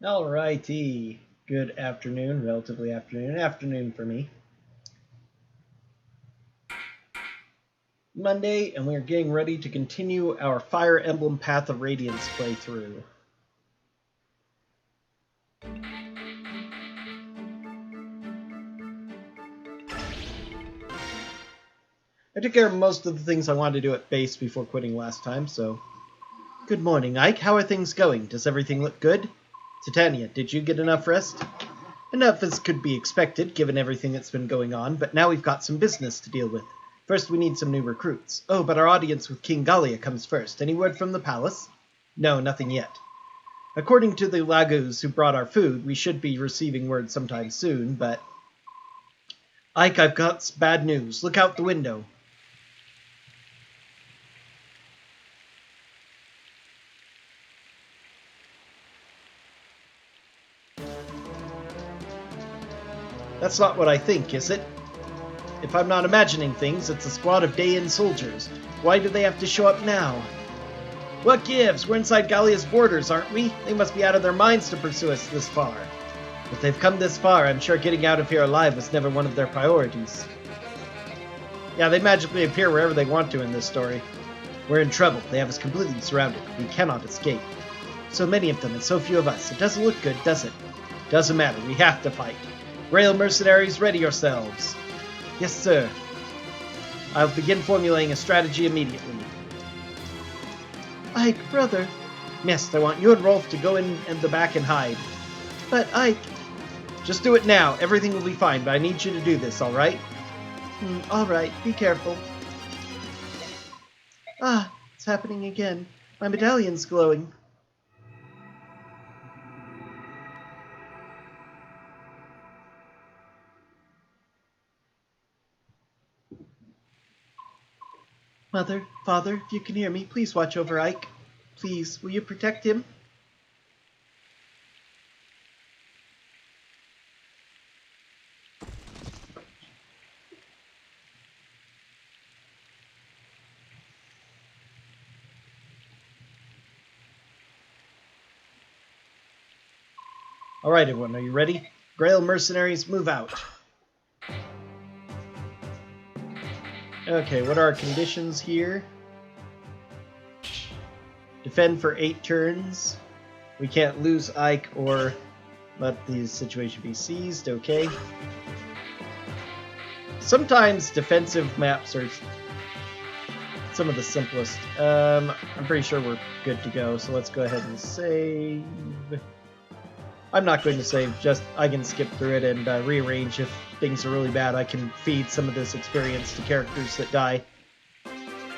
Alrighty. Good afternoon, relatively afternoon for me. Monday, and we're getting ready to continue our Fire Emblem Path of Radiance playthrough. I took care of most of the things I wanted to do at base before quitting last time, so... Good morning, Ike. How are things going? Does everything look good? Titania, did you get enough rest? Enough as could be expected, given everything that's been going on, but now we've got some business to deal with. First, we need some new recruits. Oh, but our audience with King Gallia comes first. Any word from the palace? No, nothing yet. According to the Lagus who brought our food, we should be receiving word sometime soon, but... Ike, I've got bad news. Look out the window. That's not what I think, is it? If I'm not imagining things, it's a squad of Dayan soldiers. Why do they have to show up now? What gives? We're inside Gallia's borders, aren't we? They must be out of their minds to pursue us this far. If they've come this far, I'm sure getting out of here alive was never one of their priorities. Yeah, they magically appear wherever they want to in this story. We're in trouble. They have us completely surrounded. We cannot escape. So many of them and so few of us. It doesn't look good, does it? Doesn't matter. We have to fight. Rail mercenaries, ready yourselves. Yes, sir. I'll begin formulating a strategy immediately. Ike, brother. Yes, I want you and Rolf to go in the back and hide. But Ike... Just do it now. Everything will be fine, but I need you to do this, all right? All right. Be careful. Ah, it's happening again. My medallion's glowing. Mother, Father, if you can hear me, please watch over Ike. Please, will you protect him? Alright, everyone, are you ready? Grail mercenaries, move out. Okay, what are our conditions here? Defend for 8 turns. We can't lose Ike or let the situation be seized. Okay. Sometimes defensive maps are some of the simplest. I'm pretty sure we're good to go, so let's go ahead and save. I'm not going to save, just I can skip through it and rearrange if things are really bad. I can feed some of this experience to characters that die.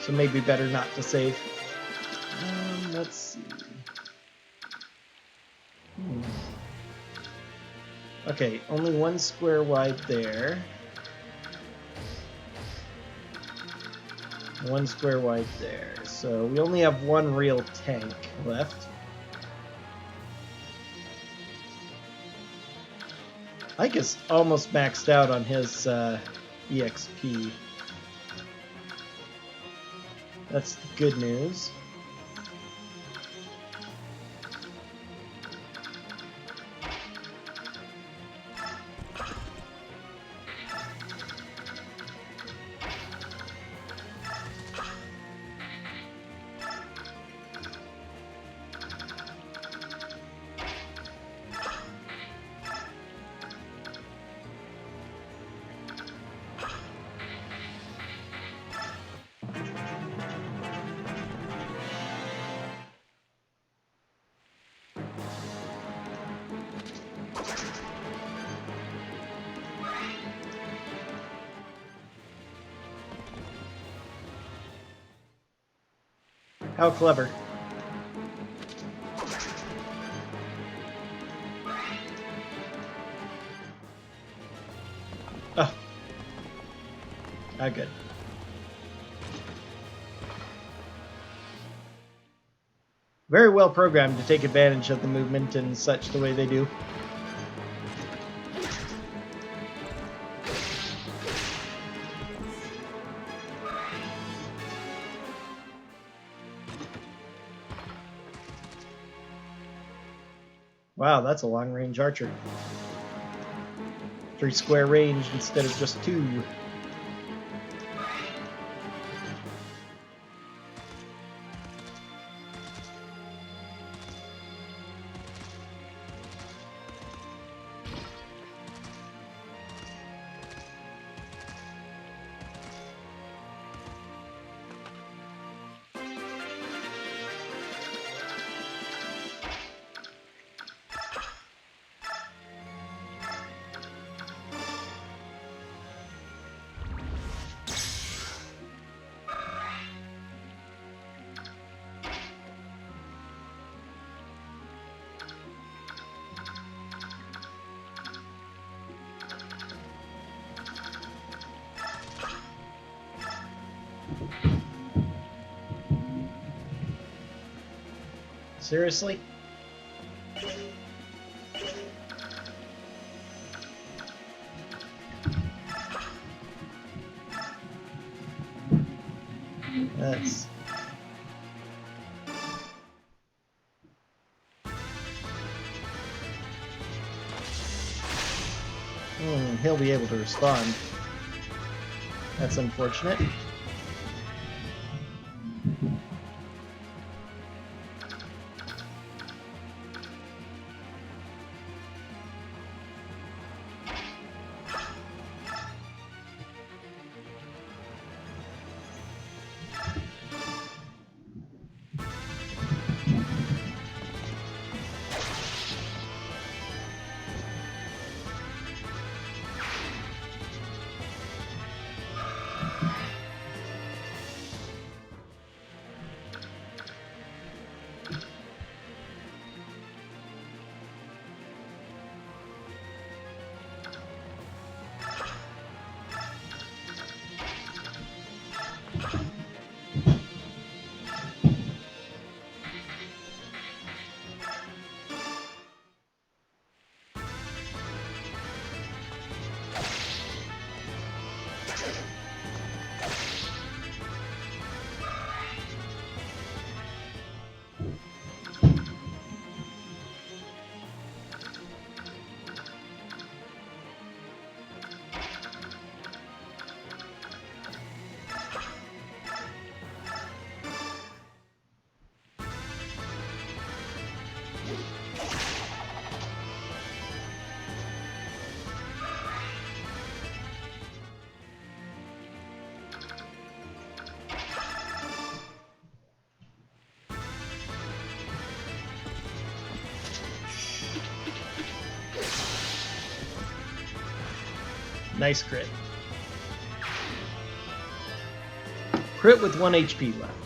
So maybe better not to save. Let's see. Okay, only 1 square wide there. 1 square wide there. So we only have 1 real tank left. Ike is almost maxed out on his EXP. That's the good news. How clever. Oh. Ah, good. Very well programmed to take advantage of the movement and such the way they do. Wow, that's a long-range archer. 3 square range instead of just 2. Seriously? That's... he'll be able to respond. That's unfortunate. Nice crit. Crit with 1 HP left.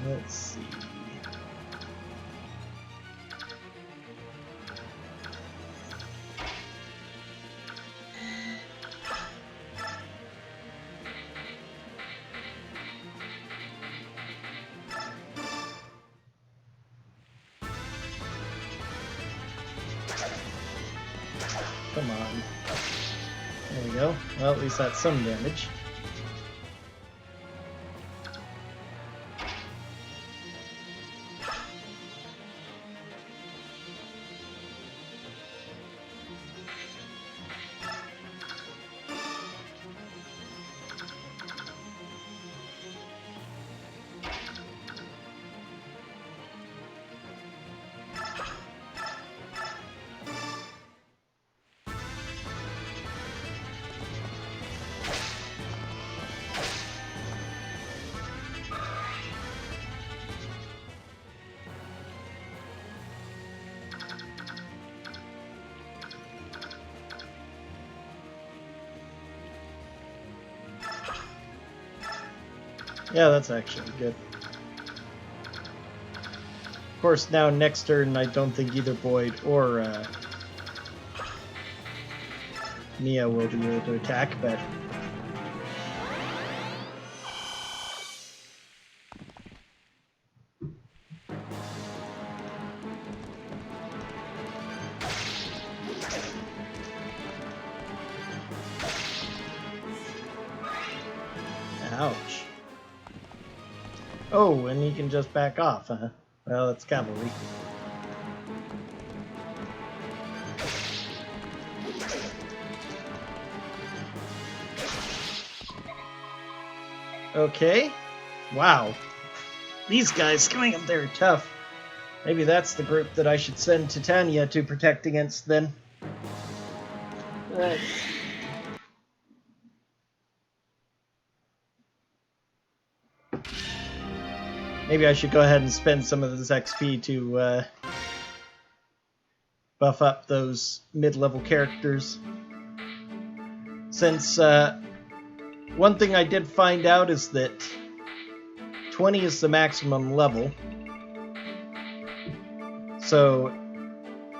Let's see. Come on. There we go. Well, at least that's some damage. Yeah, that's actually good. Of course, now next turn, I don't think either Boyd or Mia will be able to attack, but... Ouch. Oh, and he can just back off, huh? Well, it's cavalry. Okay. Wow. These guys coming up there are tough. Maybe that's the group that I should send Titania to protect against then. Right. Maybe I should go ahead and spend some of this XP to buff up those mid-level characters. Since one thing I did find out is that 20 is the maximum level. So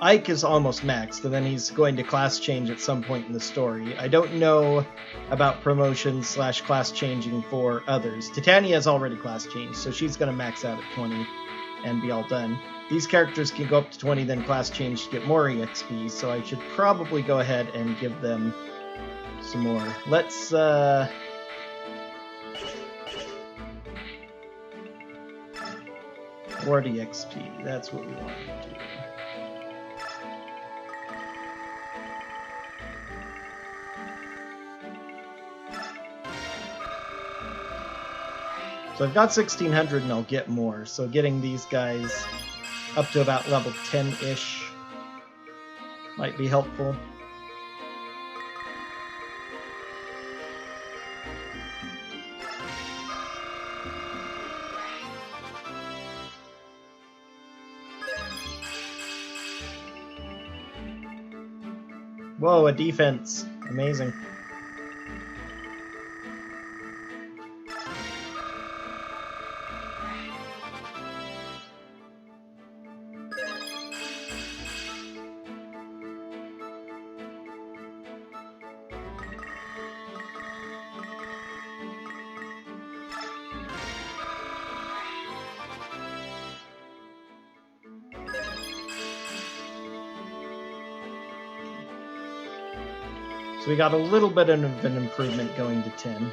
Ike is almost maxed, and then he's going to class change at some point in the story. I don't know about promotions / class changing for others. Titania has already class changed, so she's going to max out at 20 and be all done. These characters can go up to 20, then class change to get more EXP, so I should probably go ahead and give them some more. Let's, 40 XP, that's what we want to do. So I've got 1600 and I'll get more, so getting these guys up to about level 10-ish might be helpful. Whoa, a defense. Amazing. So we got a little bit of an improvement going to 10.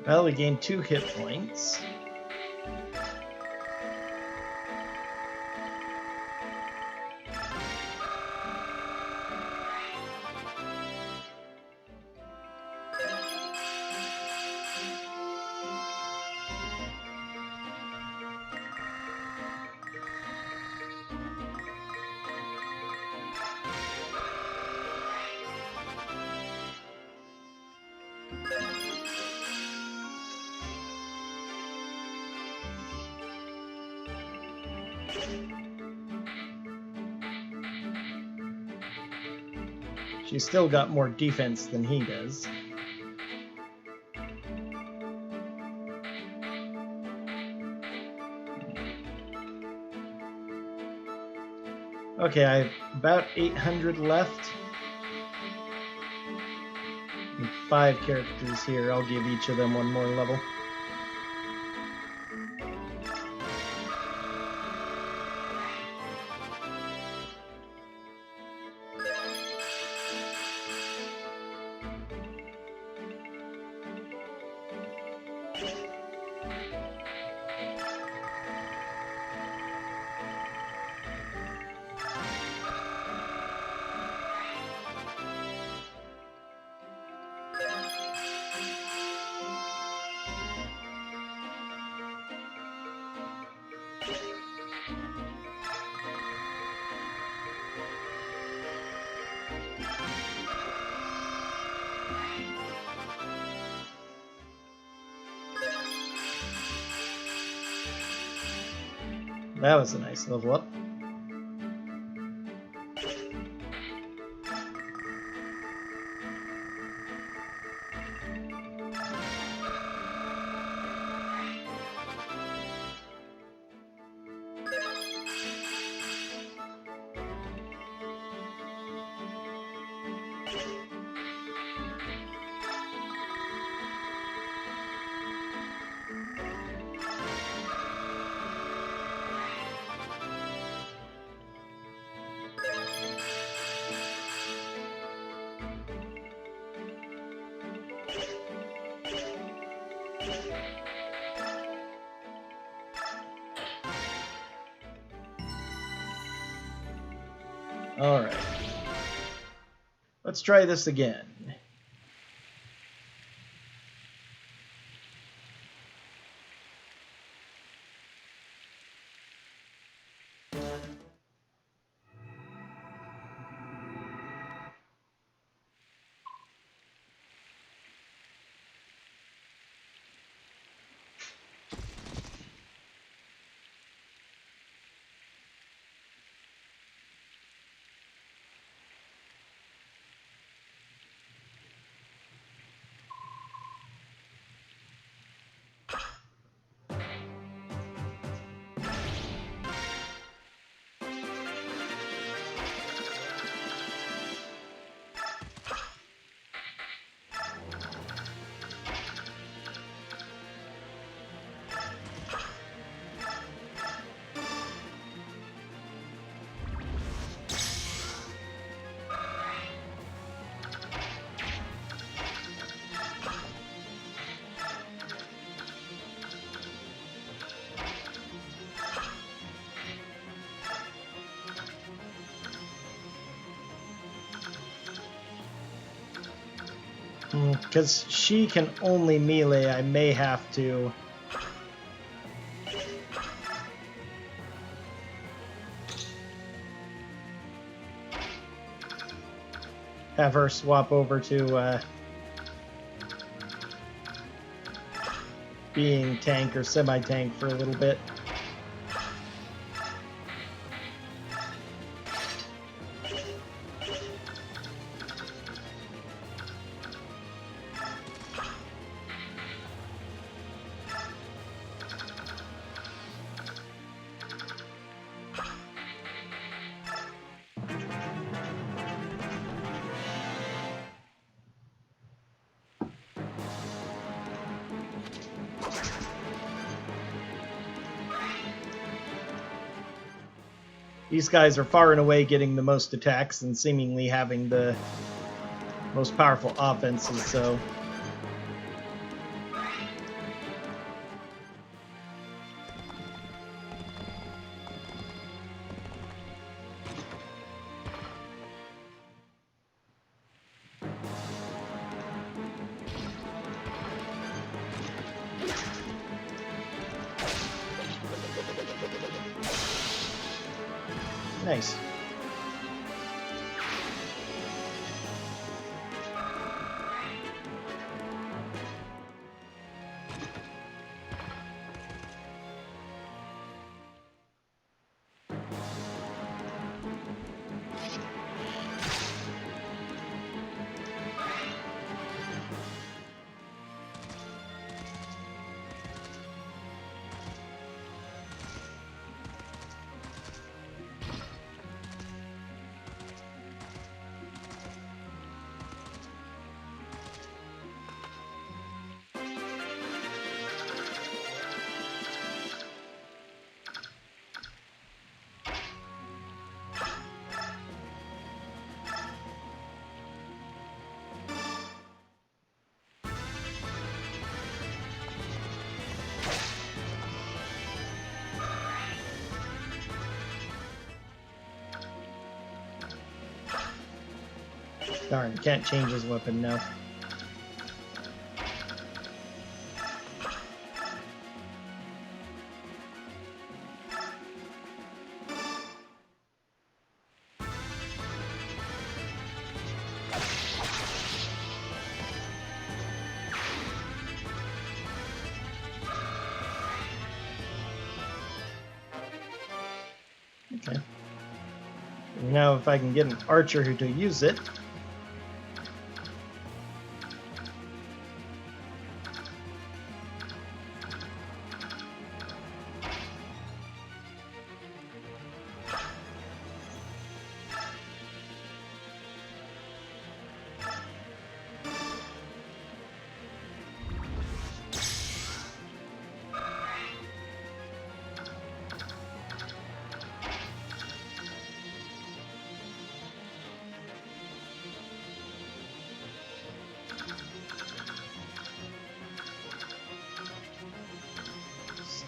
Well, we gained 2 hit points. She's still got more defense than he does. Okay, I have about 800 left. And 5 characters here. I'll give each of them one more level. That was a nice level up. Alright. Let's try this again. Because she can only melee, I may have to have her swap over to being tank or semi-tank for a little bit. These guys are far and away getting the most attacks and seemingly having the most powerful offenses, so Nice. Darn, can't change his weapon now. Okay. Now if I can get an archer who to use it.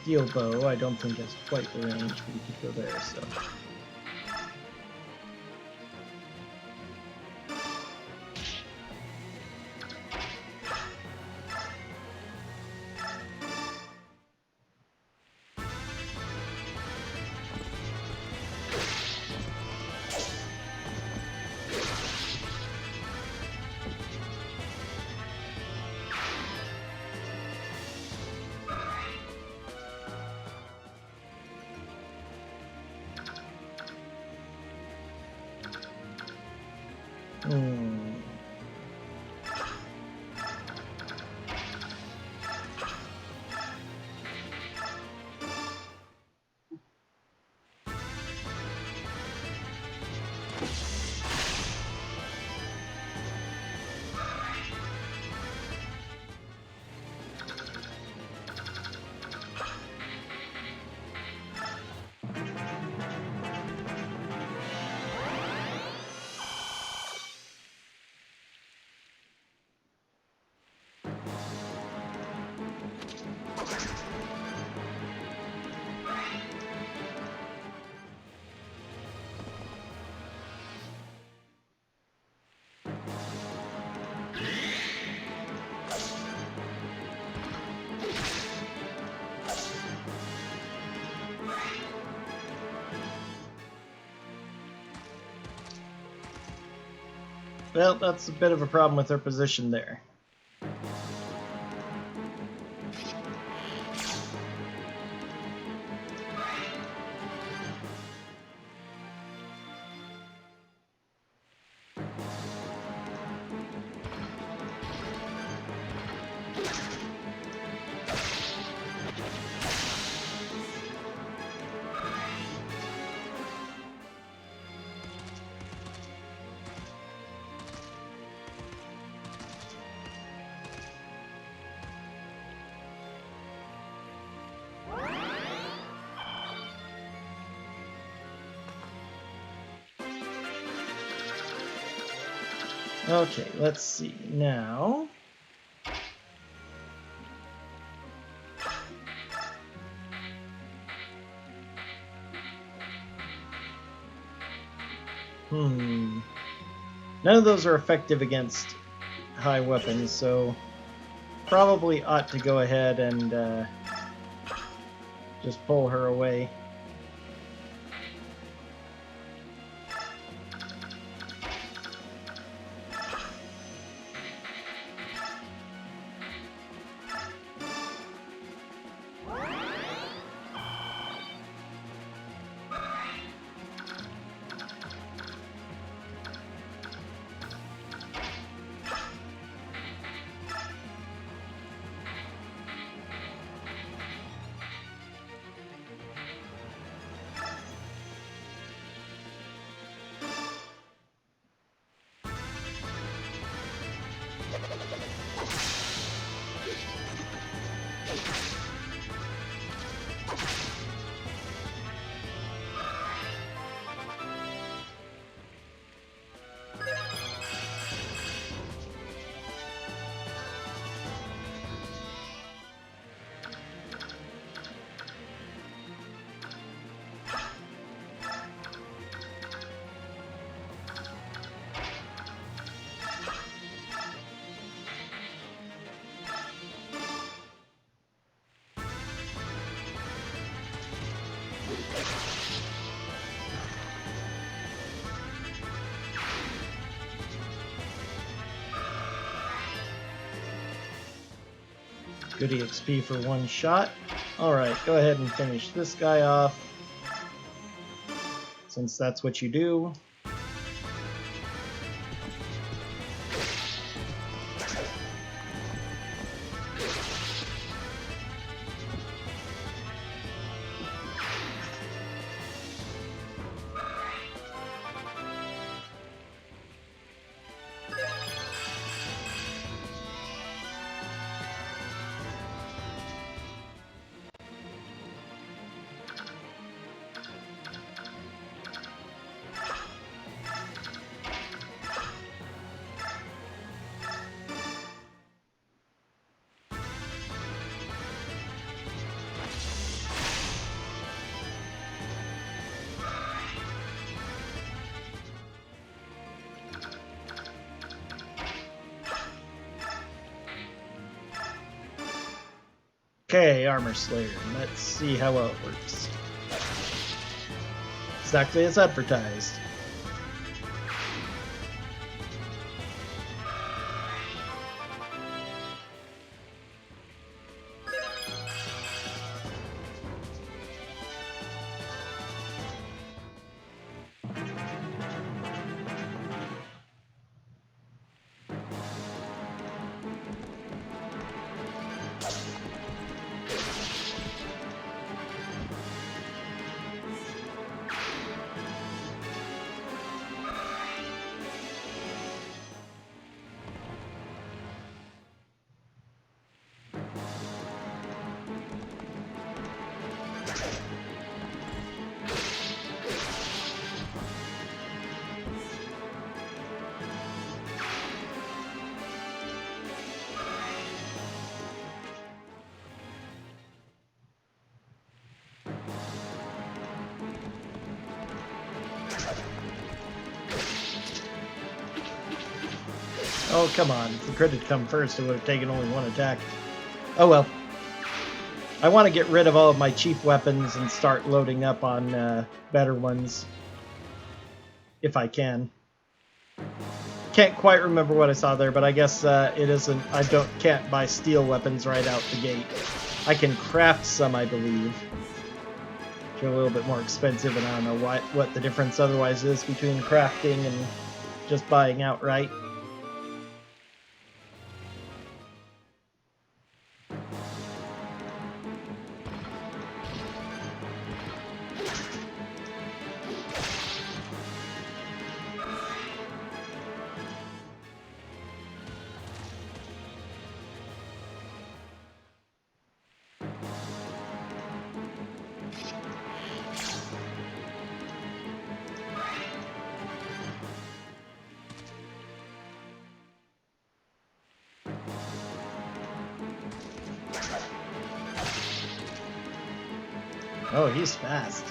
Steel bow, I don't think has quite the range, but you could go there, so. Well, that's a bit of a problem with her position there. Okay, let's see now. None of those are effective against high weapons, so probably ought to go ahead and just pull her away. Good EXP for one shot. Alright, go ahead and finish this guy off, since that's what you do. Okay, Armor Slayer. Let's see how well it works. Exactly as advertised. Oh, come on. If the crit had come first, it would have taken only one attack. Oh well. I want to get rid of all of my cheap weapons and start loading up on better ones. If I can. Can't quite remember what I saw there, but I guess it isn't... can't buy steel weapons right out the gate. I can craft some, I believe. Which are a little bit more expensive, and I don't know what the difference otherwise is between crafting and just buying outright. Oh, he's fast.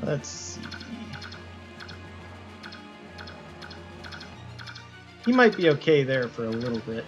Let's see. He might be okay there for a little bit.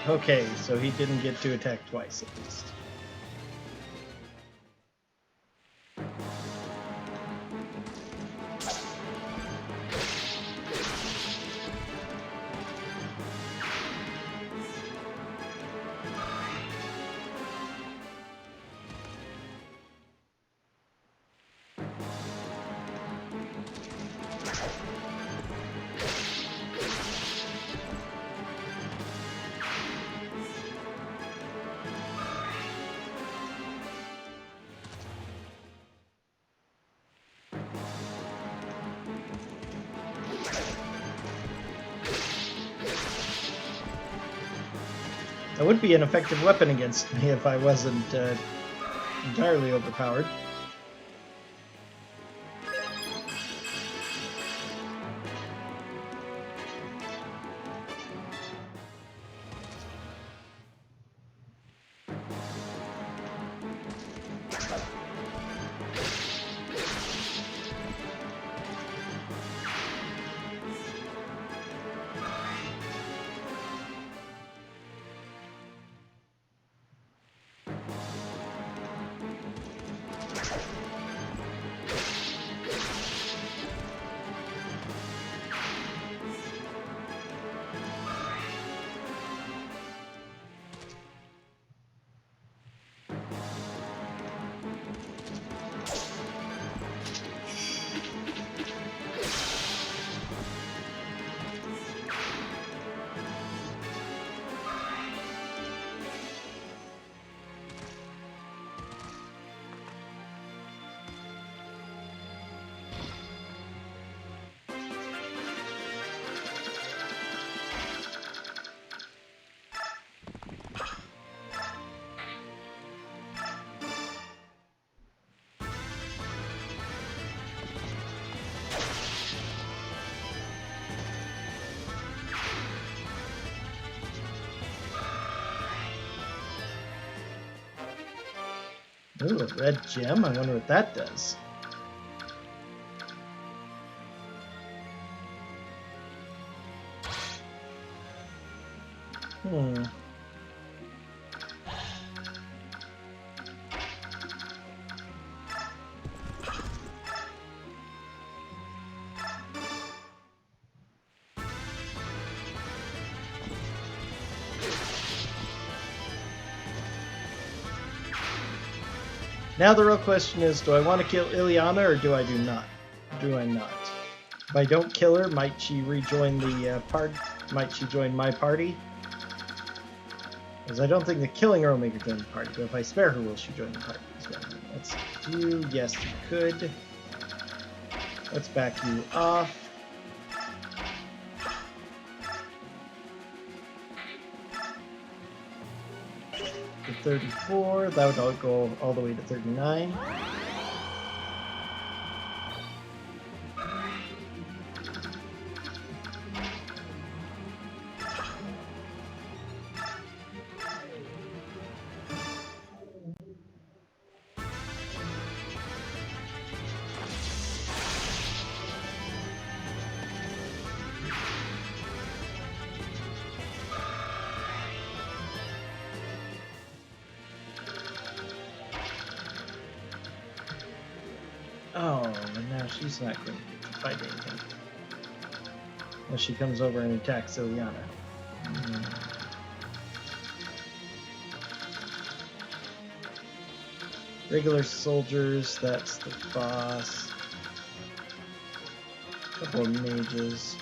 Okay, so he didn't get to attack twice at least. That would be an effective weapon against me if I wasn't entirely overpowered. Ooh, a red gem? I wonder what that does. Now the real question is, do I want to kill Ileana or do I not? If I don't kill her, might she rejoin the might she join my party? Because I don't think that killing her will make her join the party, but if I spare her, will she join the party as well? Let's do, yes, you could. Let's back you off. To 34, that would go all the way to 39. Oh, and now she's not going to get to fight anything. Unless she comes over and attacks Ileana. Regular soldiers, that's the boss. Couple of mages.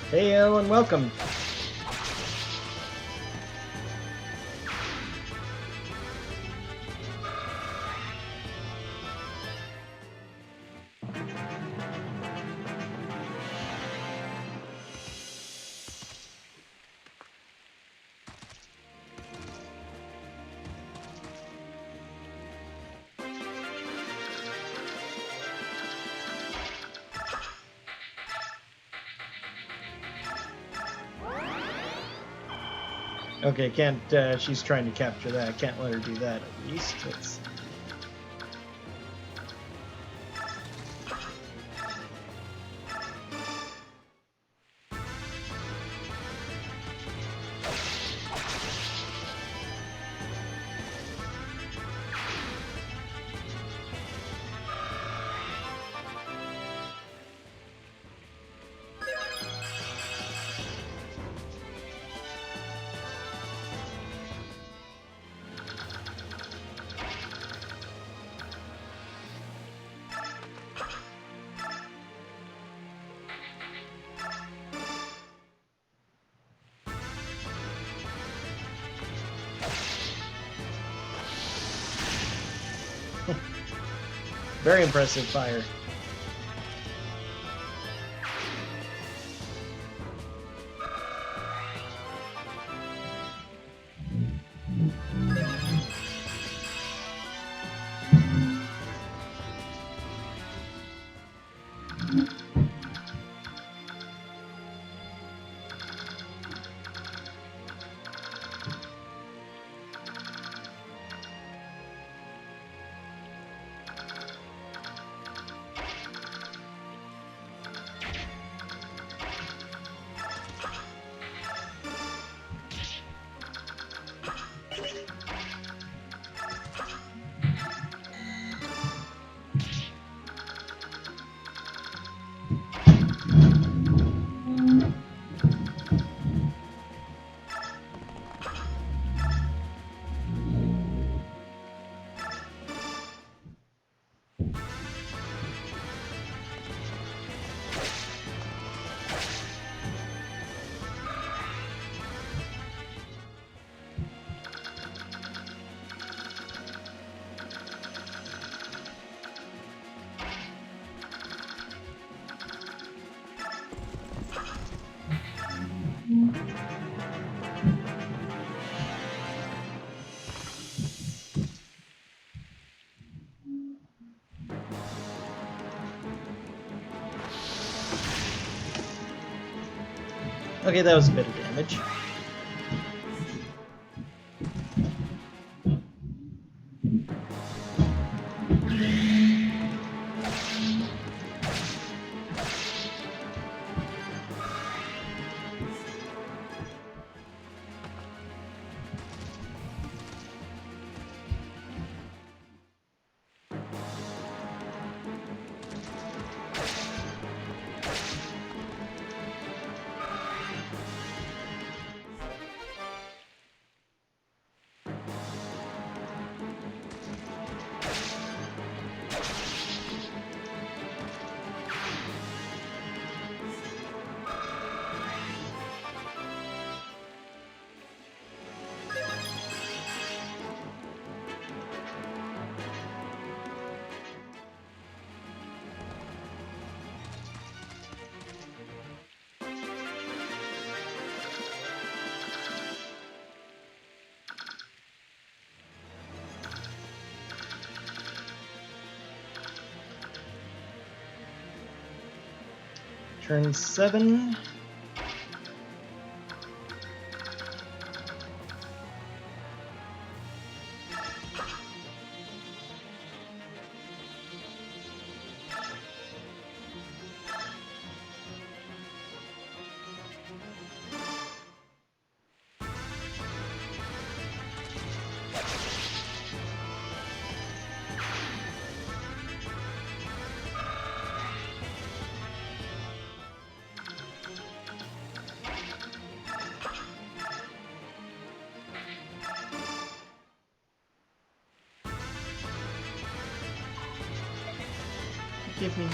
Hey, and welcome. Okay, can't. She's trying to capture that. Can't let her do that. At least. Let's... Very impressive fire. Okay, that was a bit of damage. Turn 7. Give me.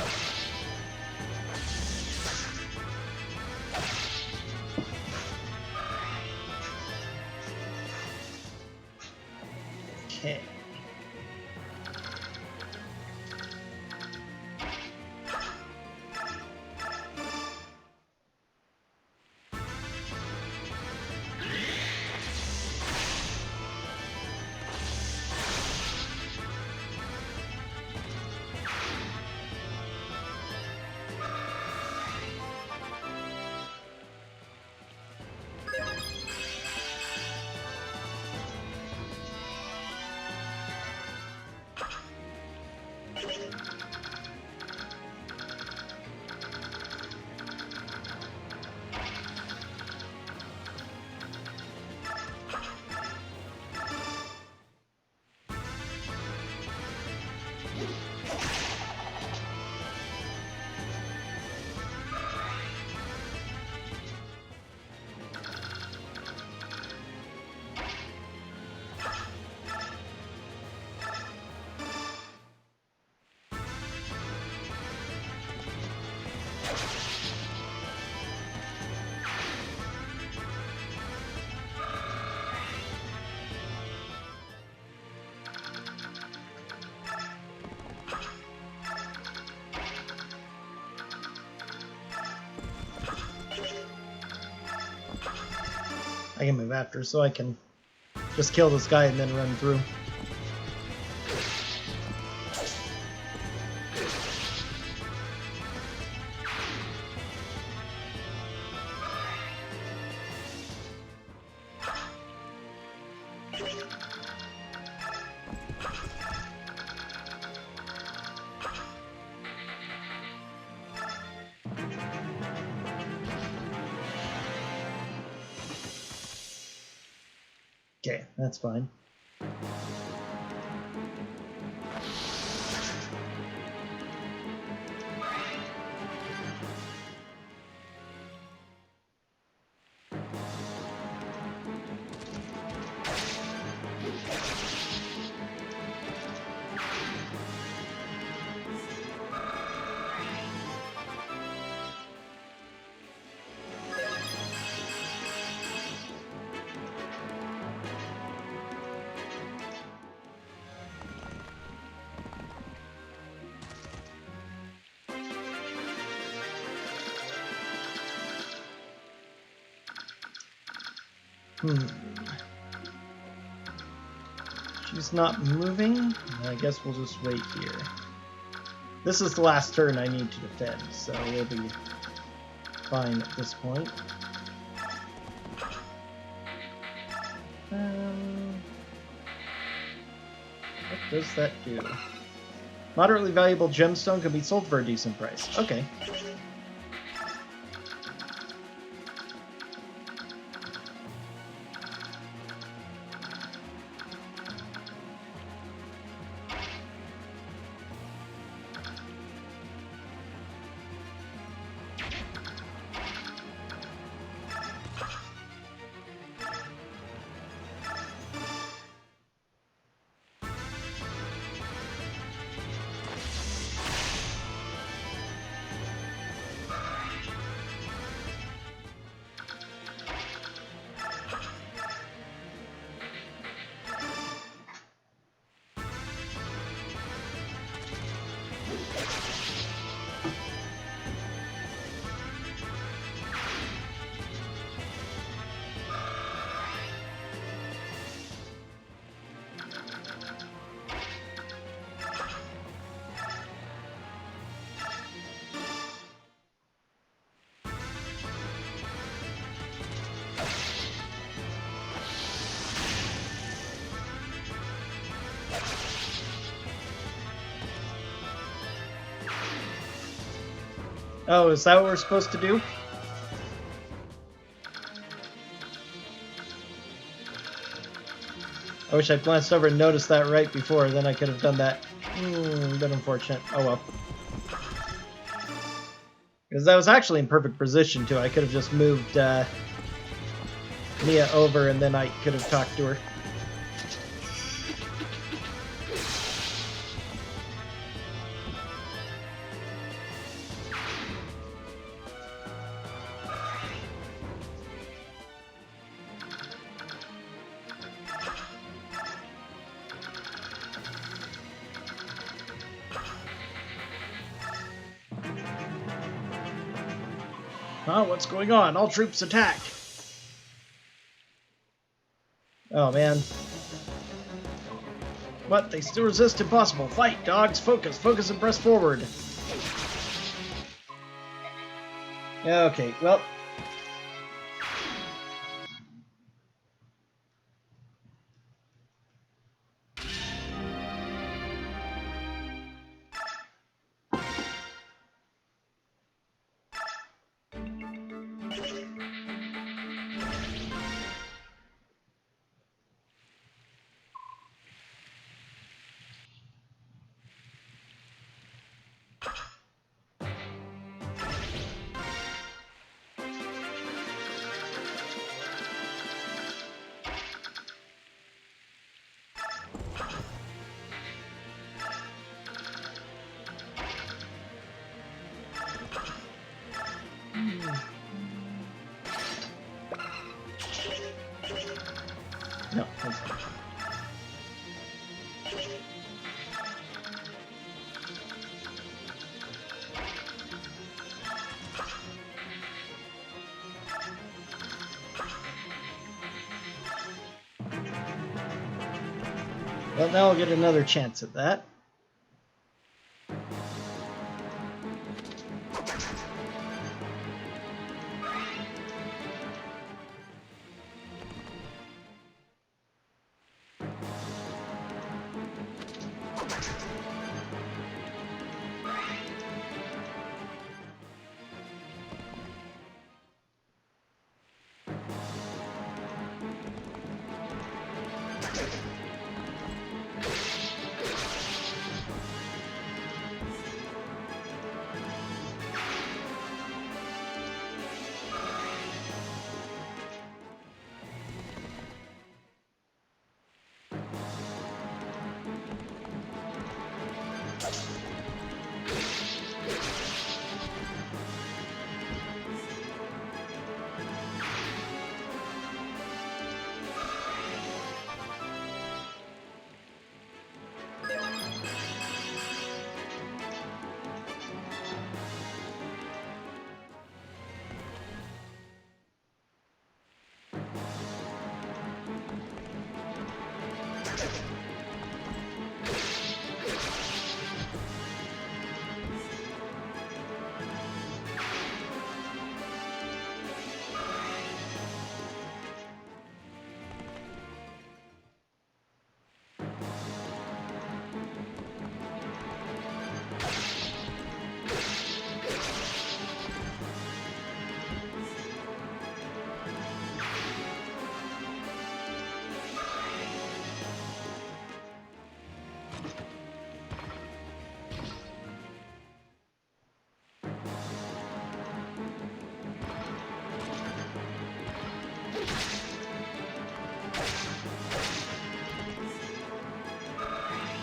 Okay. I can move after, so I can just kill this guy and then run through. Okay, that's fine. She's not moving. I guess we'll just wait here. This is the last turn I need to defend, so we'll be fine at this point. What does that do? Moderately valuable gemstone can be sold for a decent price. Okay. Oh, is that what we're supposed to do? I wish I'd glanced over and noticed that right before, then I could have done that. Bit unfortunate. Oh well. Because that was actually in perfect position, too. I could have just moved Mia over, and then I could have talked to her. Huh? What's going on? All troops attack! Oh, man. What? They still resist? Impossible. Fight, dogs! Focus! Focus and press forward! Okay, well... Well, now I'll get another chance at that.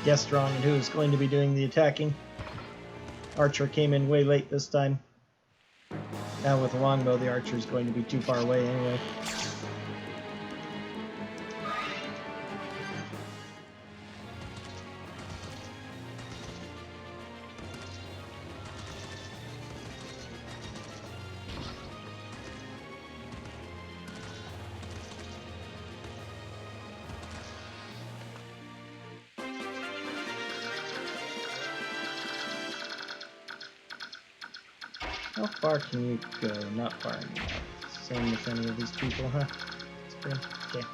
Guessed wrong and who is going to be doing the attacking. Archer came in way late this time. Now with a longbow, the archer is going to be too far away anyway. How far can you go? Not far enough. Same with any of these people, huh? Okay.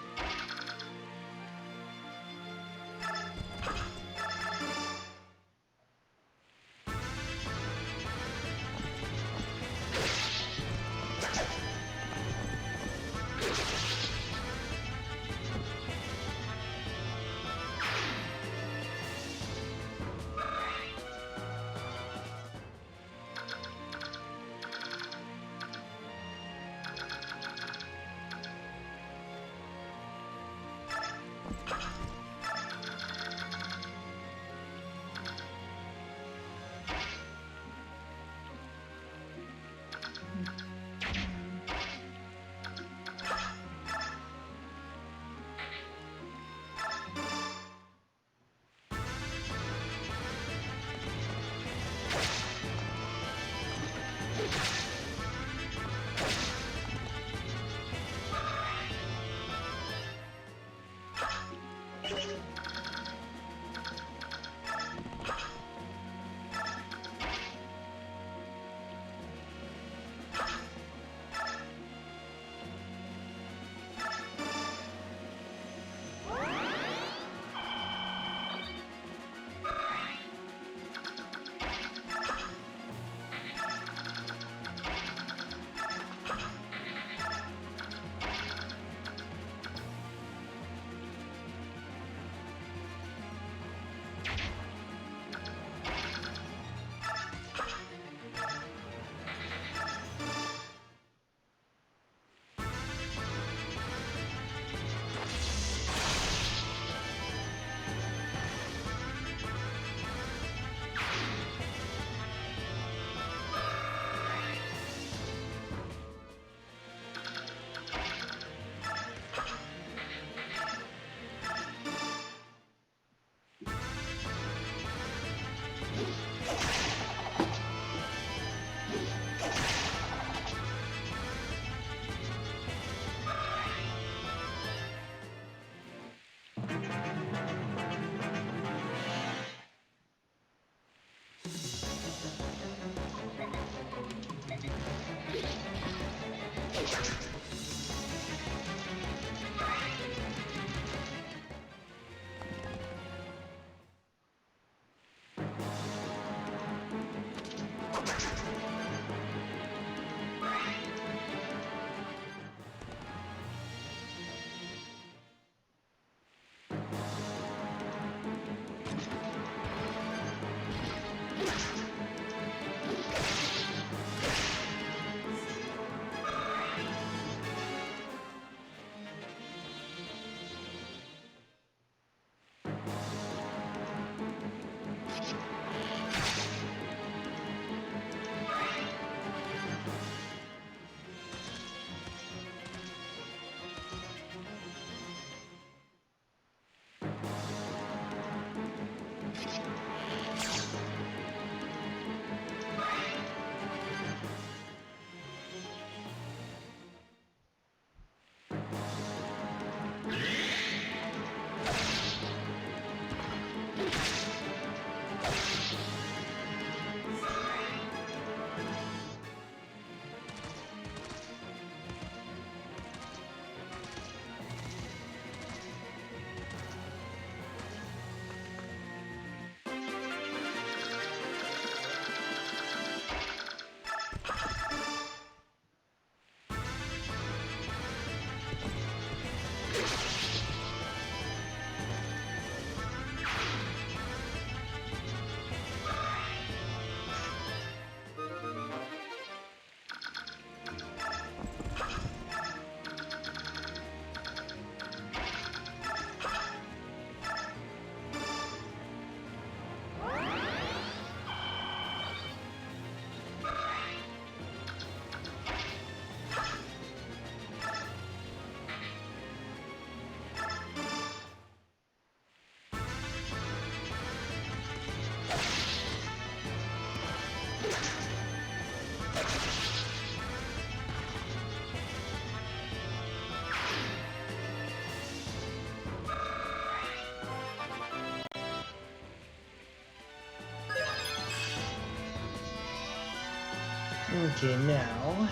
Okay, now...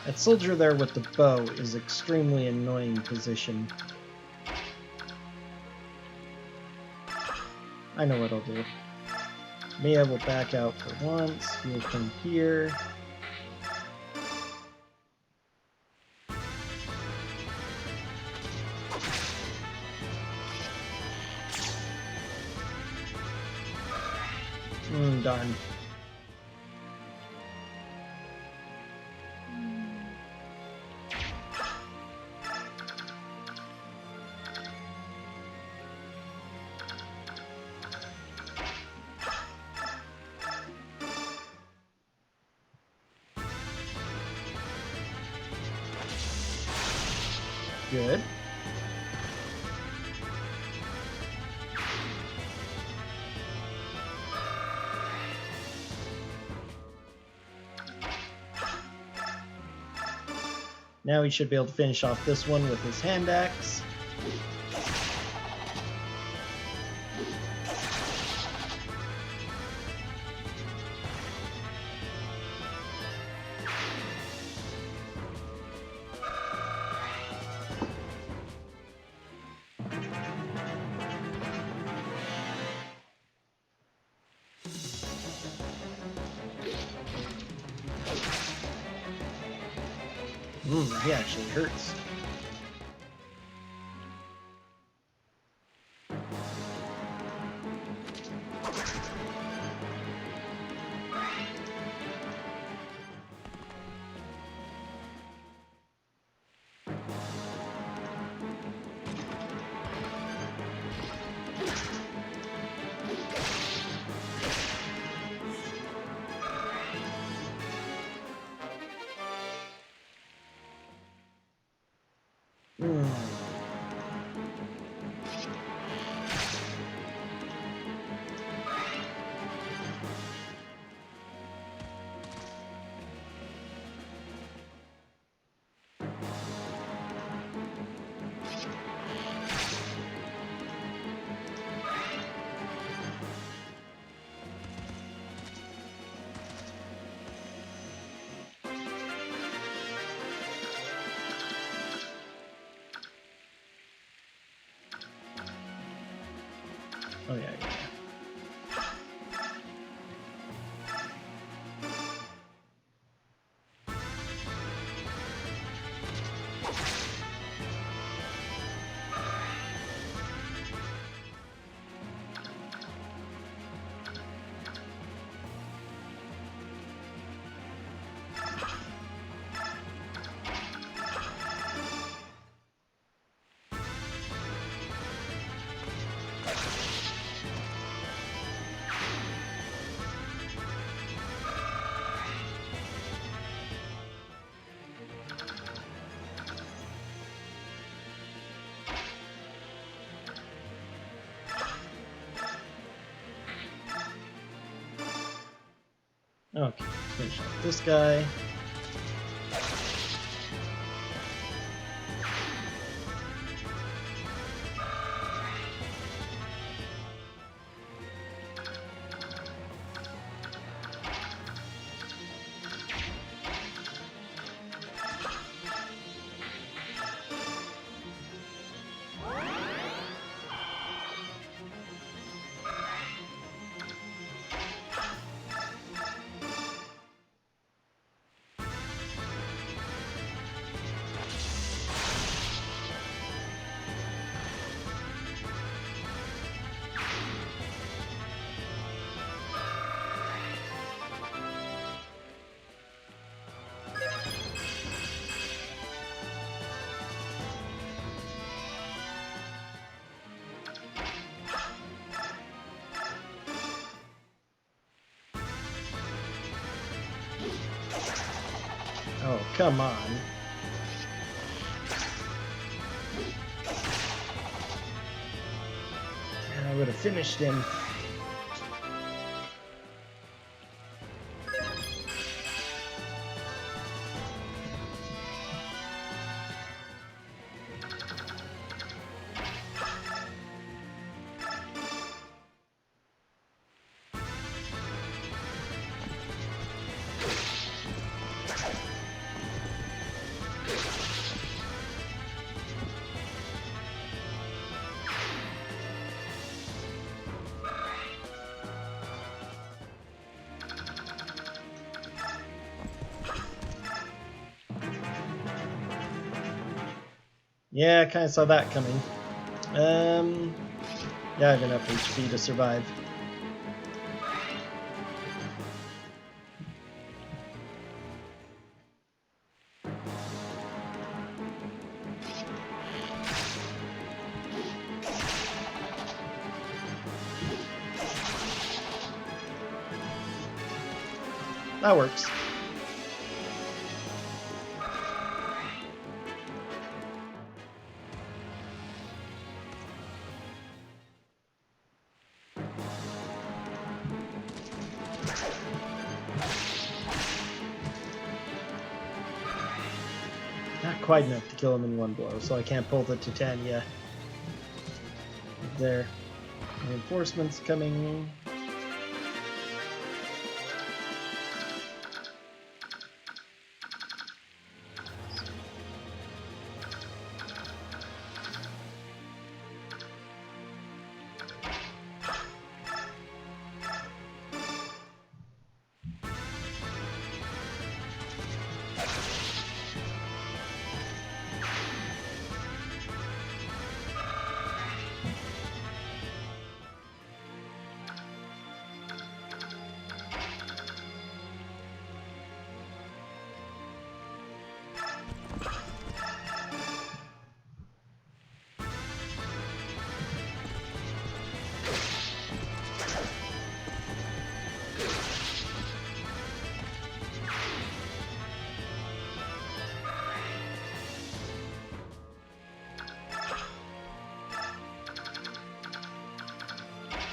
That soldier there with the bow is extremely annoying position. I know what I'll do. Mia will back out for once. He will come here. Darn. Good. Now he should be able to finish off this one with his hand axe. He actually hurts. Oh yeah. Okay, finish off this guy. Oh, come on. I would have finished him. Yeah, I kind of saw that coming. Yeah, I have enough HP to survive. That works. Not quite enough to kill him in one blow, so I can't pull the Titania. There. Reinforcements coming.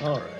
All right.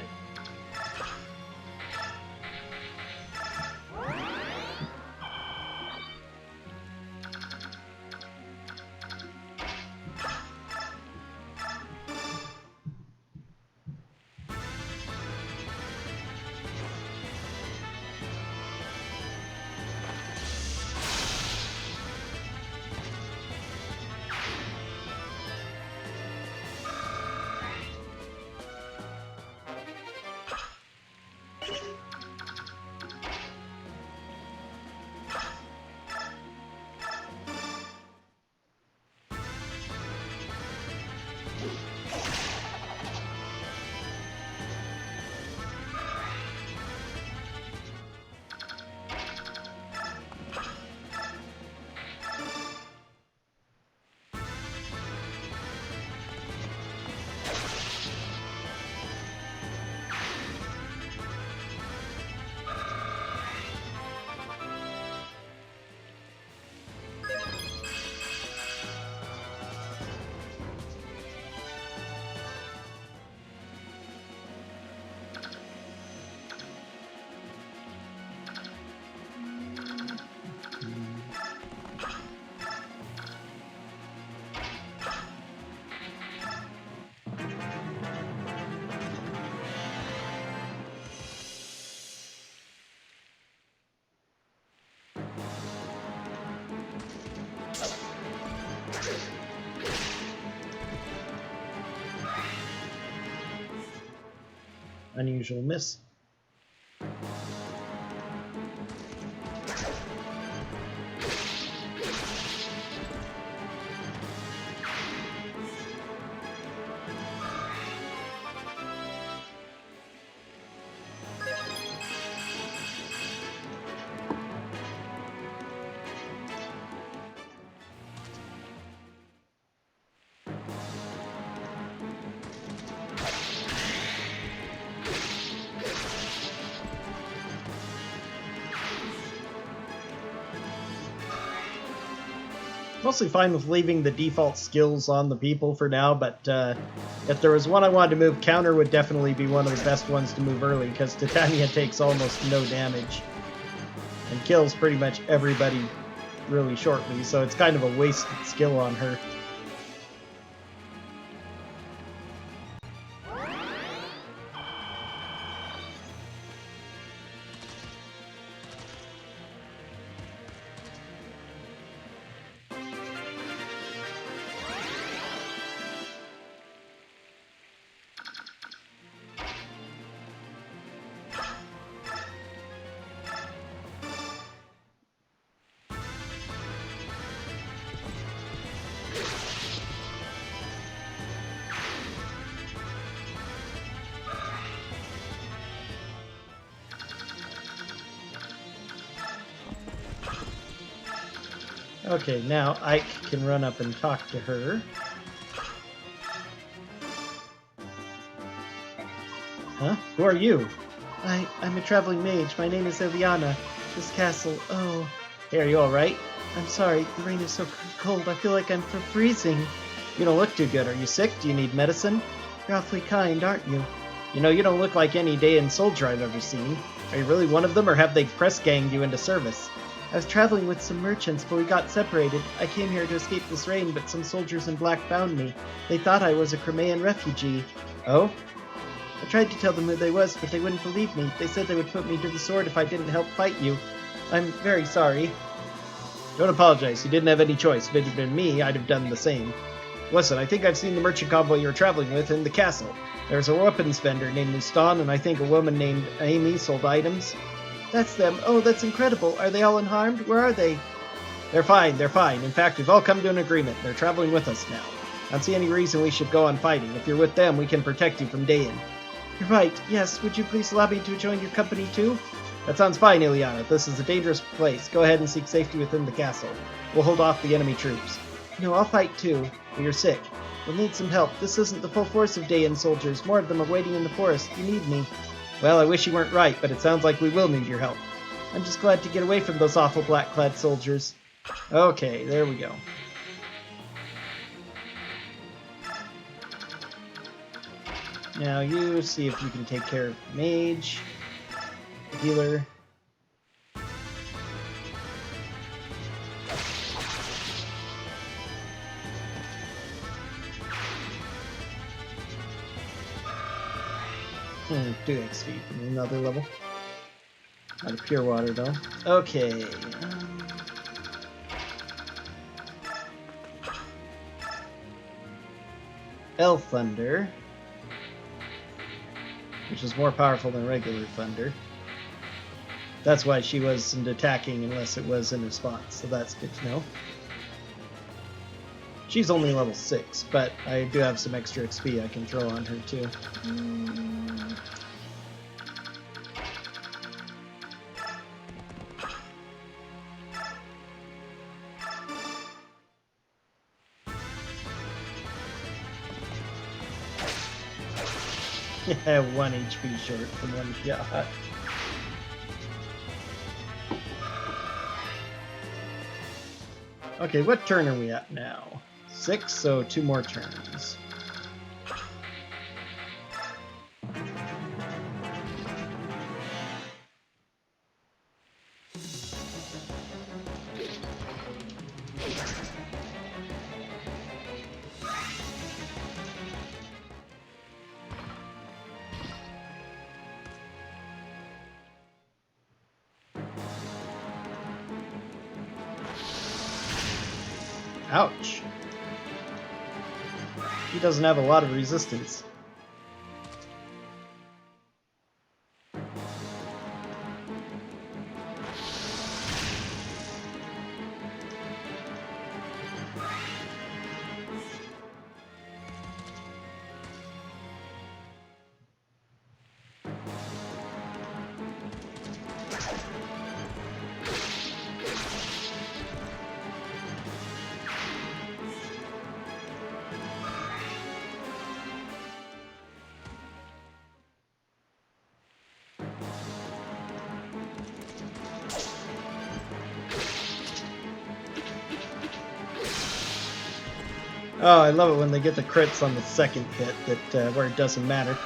Unusual miss. Mostly fine with leaving the default skills on the people for now, but if there was one I wanted to move, counter would definitely be one of the best ones to move early, because Titania takes almost no damage and kills pretty much everybody really shortly, so it's kind of a wasted skill on her. Okay, now Ike can run up and talk to her. Huh? Who are you? I'm a traveling mage. My name is Eliana. This castle, oh... Hey, are you alright? I'm sorry, the rain is so cold. I feel like I'm freezing. You don't look too good. Are you sick? Do you need medicine? You're awfully kind, aren't you? You know, you don't look like any Dayan soldier I've ever seen. Are you really one of them, or have they press-ganged you into service? I was traveling with some merchants, but we got separated. I came here to escape this rain, but some soldiers in black found me. They thought I was a Crimean refugee. Oh? I tried to tell them who they was, but they wouldn't believe me. They said they would put me to the sword if I didn't help fight you. I'm very sorry. Don't apologize. You didn't have any choice. If it had been me, I'd have done the same. Listen, I think I've seen the merchant convoy you're traveling with in the castle. There's a weapons vendor named Mustan, and I think a woman named Amy sold items. That's them. Oh, that's incredible. Are they all unharmed? Where are they? They're fine. They're fine. In fact, we've all come to an agreement. They're traveling with us now. I don't see any reason we should go on fighting. If you're with them, we can protect you from Dayan. You're right. Yes, would you please allow me to join your company too? That sounds fine, Ileana. This is a dangerous place. Go ahead and seek safety within the castle. We'll hold off the enemy troops. No, I'll fight too. But you're sick. We'll need some help. This isn't the full force of Dayan soldiers. More of them are waiting in the forest. You need me. Well, I wish you weren't right, but it sounds like we will need your help. I'm just glad to get away from those awful black-clad soldiers. Okay, there we go. Now you see if you can take care of mage, healer. And 2 XP from another level. Out of pure water though. Okay. Elf Thunder, which is more powerful than regular thunder. That's why she wasn't attacking unless it was in response, so that's good to know. She's only level 6, but I do have some extra XP I can throw on her too. Yeah, 1 HP short from 1 shot. Okay, what turn are we at now? 6, so 2 more turns. Ouch. He doesn't have a lot of resistance. Oh, I love it when they get the crits on the second hit, that where it doesn't matter.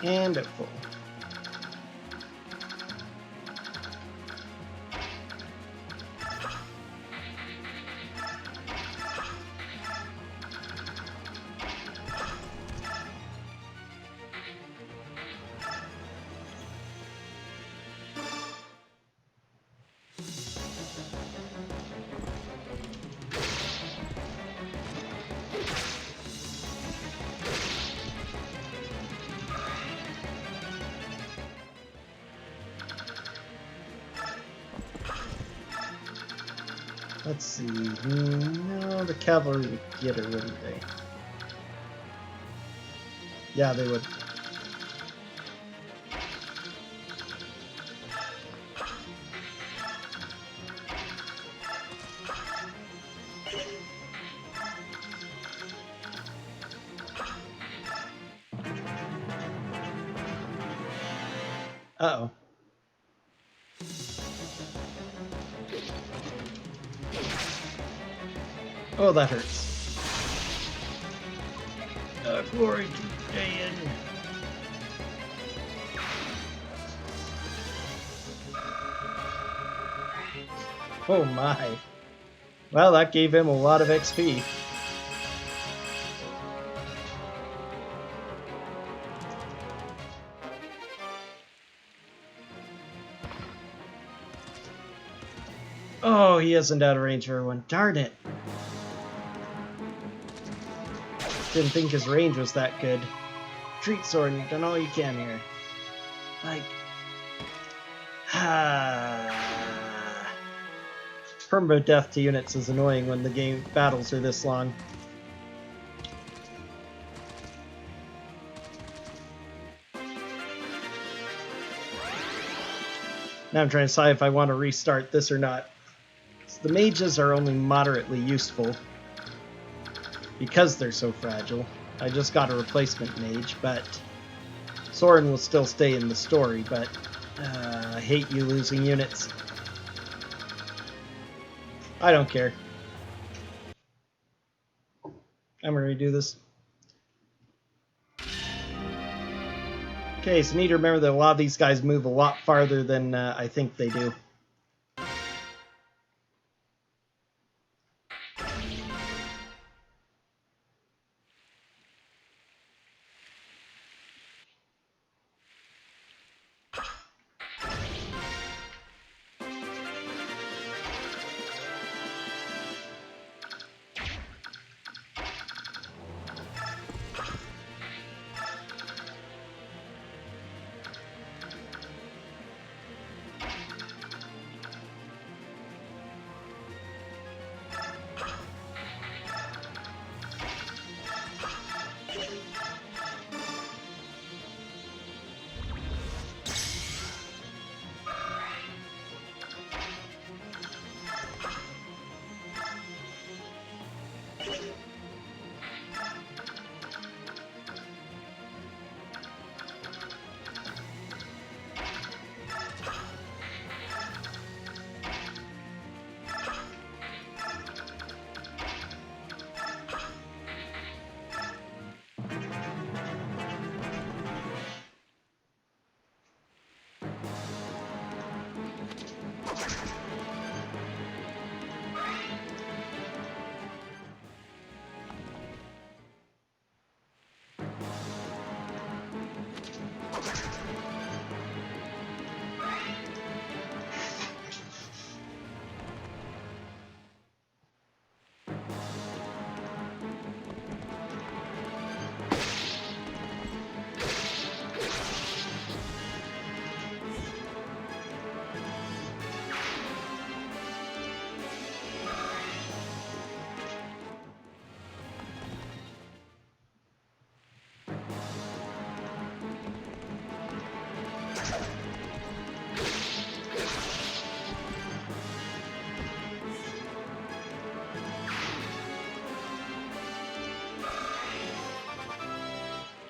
And at full. Let's see. No, the cavalry would get her, wouldn't they? Yeah, they would. Uh-oh. Oh, that hurts. Glory to Dayan. Oh my. Well, that gave him a lot of XP. Oh, he isn't out of range for everyone. Darn it. Didn't think his range was that good. Treat sword and done all you can here. Like... Permadeath to units is annoying when the game battles are this long. Now I'm trying to decide if I want to restart this or not. So the mages are only moderately useful because they're so fragile. I just got a replacement mage, but Soren will still stay in the story, but I hate you losing units. I don't care. I'm ready to do this. Okay, so need to remember that a lot of these guys move a lot farther than I think they do.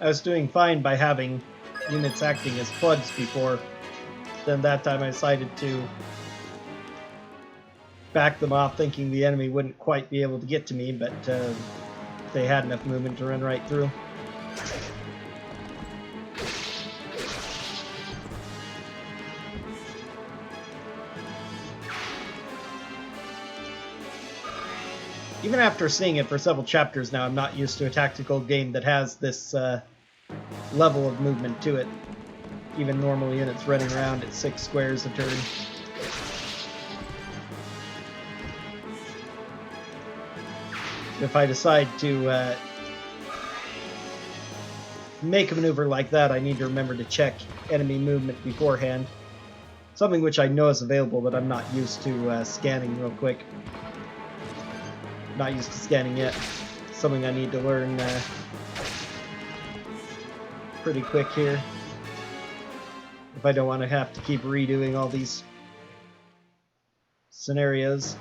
I was doing fine by having units acting as plugs before. Then that time I decided to back them off, thinking the enemy wouldn't quite be able to get to me, but they had enough movement to run right through. Even after seeing it for several chapters now, I'm not used to a tactical game that has this level of movement to it. Even normal units running around at 6 squares a turn. If I decide to make a maneuver like that, I need to remember to check enemy movement beforehand. Something which I know is available, but I'm not used to scanning real quick. Not used to scanning yet. Something I need to learn pretty quick here. If I don't want to have to keep redoing all these scenarios.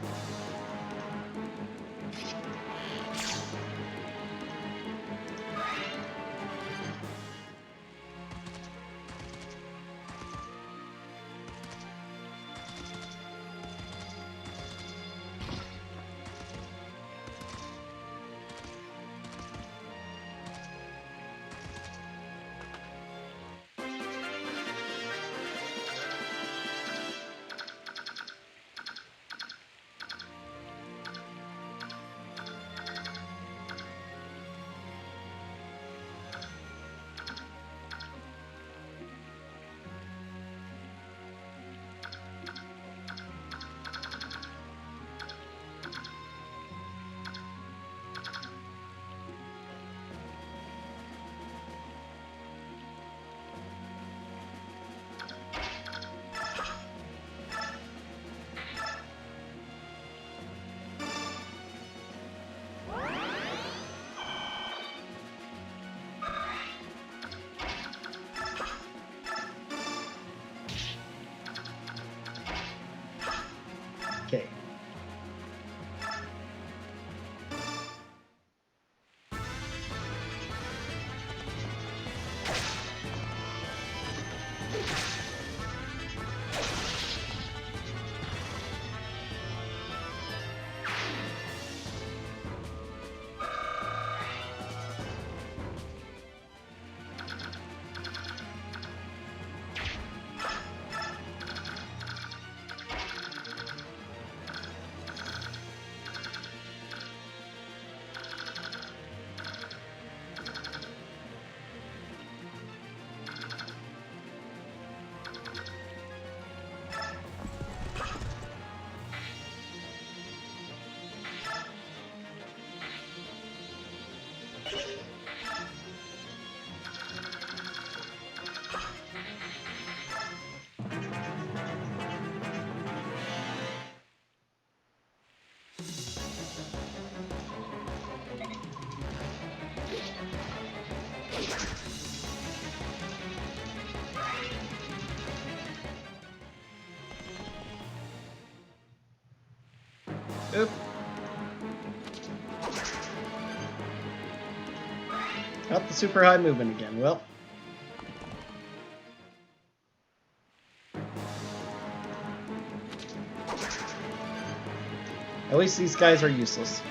Okay. Oop. Got the super high movement again. Well. At least these guys are useless.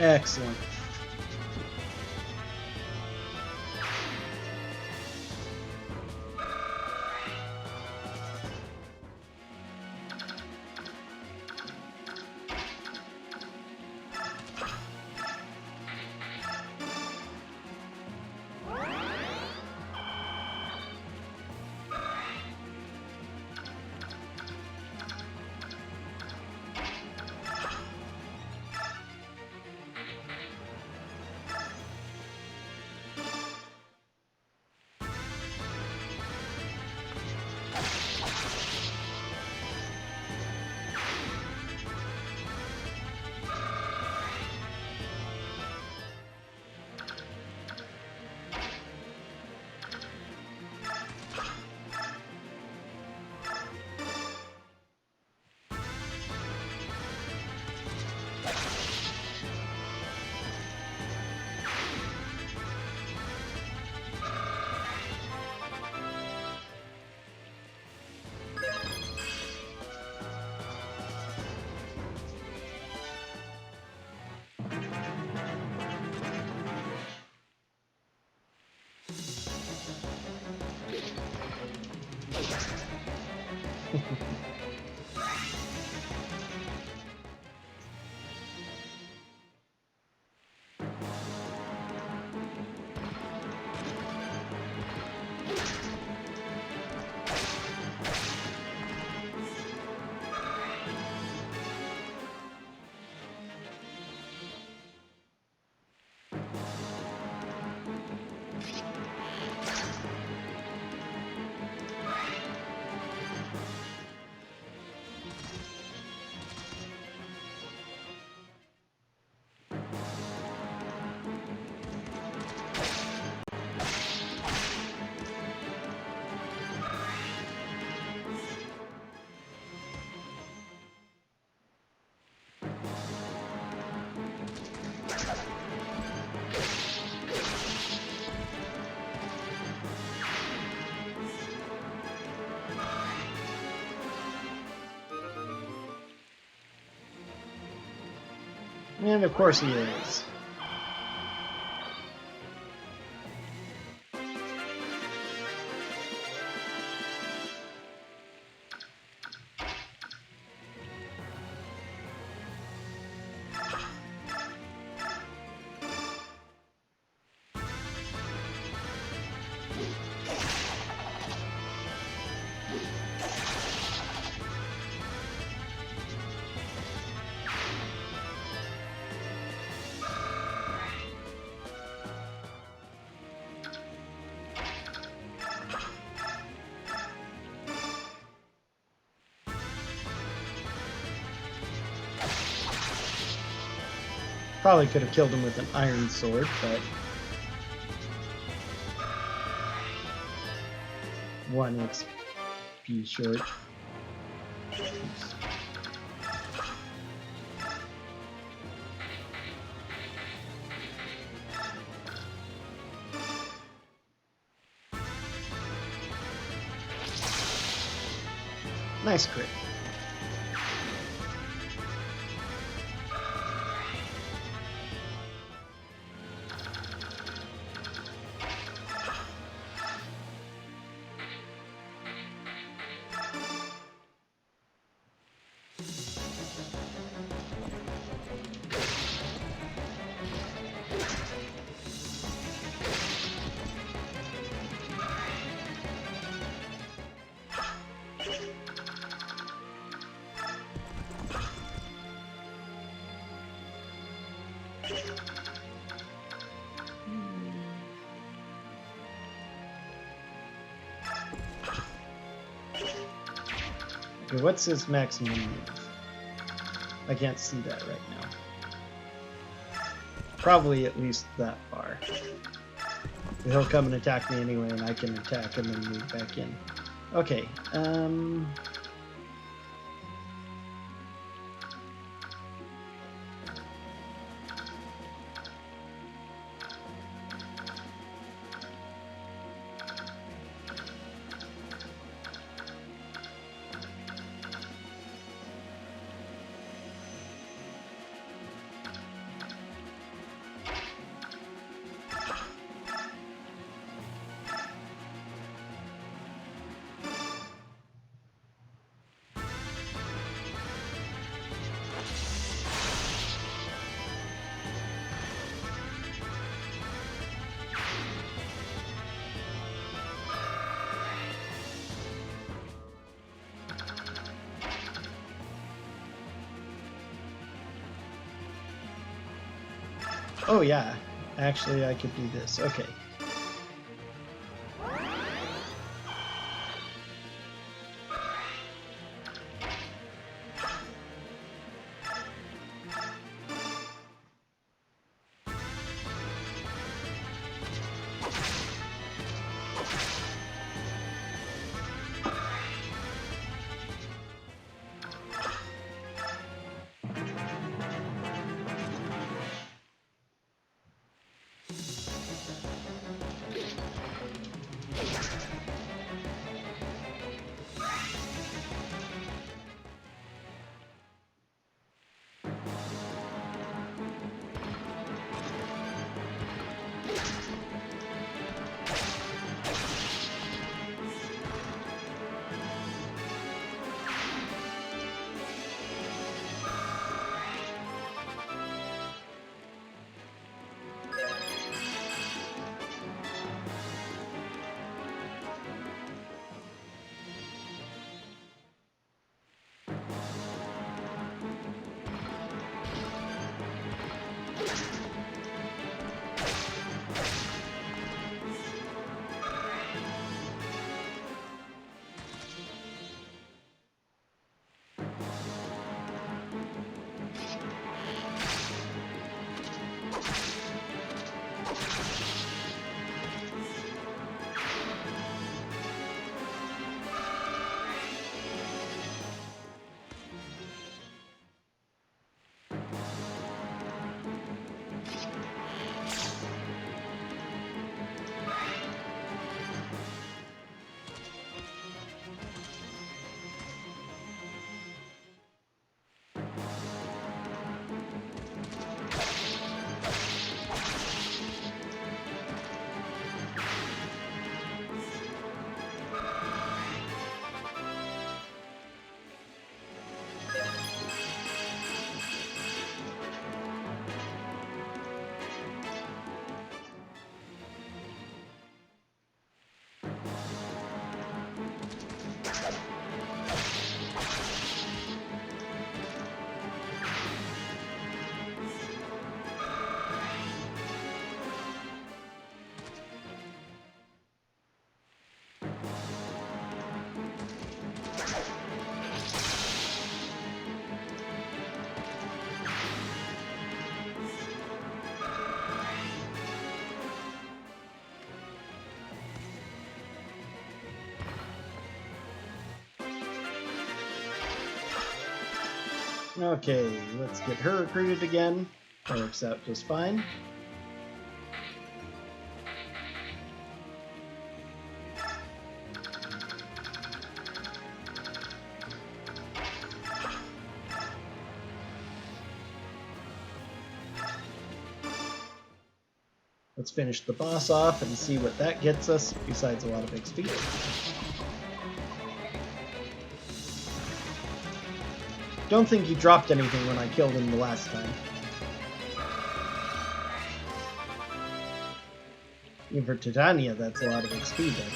Excellent. And of course he is. Probably could have killed him with an iron sword, but 1 XP short. Oops. Nice crit. Okay, what's his maximum move? I can't see that right now. Probably at least that far. He'll come and attack me anyway, and I can attack him and move back in. Okay, Oh yeah, actually I could do this. Okay. Okay, let's get her recruited again. That works out just fine. Let's finish the boss off and see what that gets us, besides a lot of XP. Don't think he dropped anything when I killed him the last time. Even for Titania, that's a lot of XP then.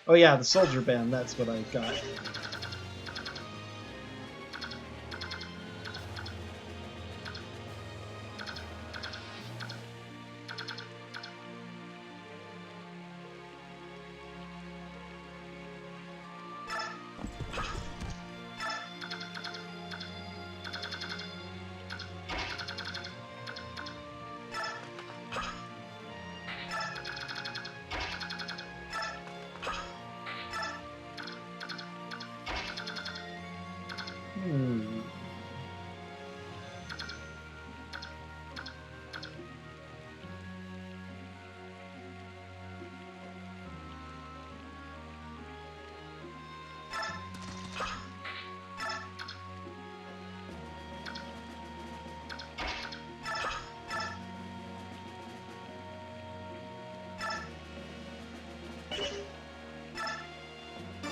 Oh yeah, the soldier band, that's what I got.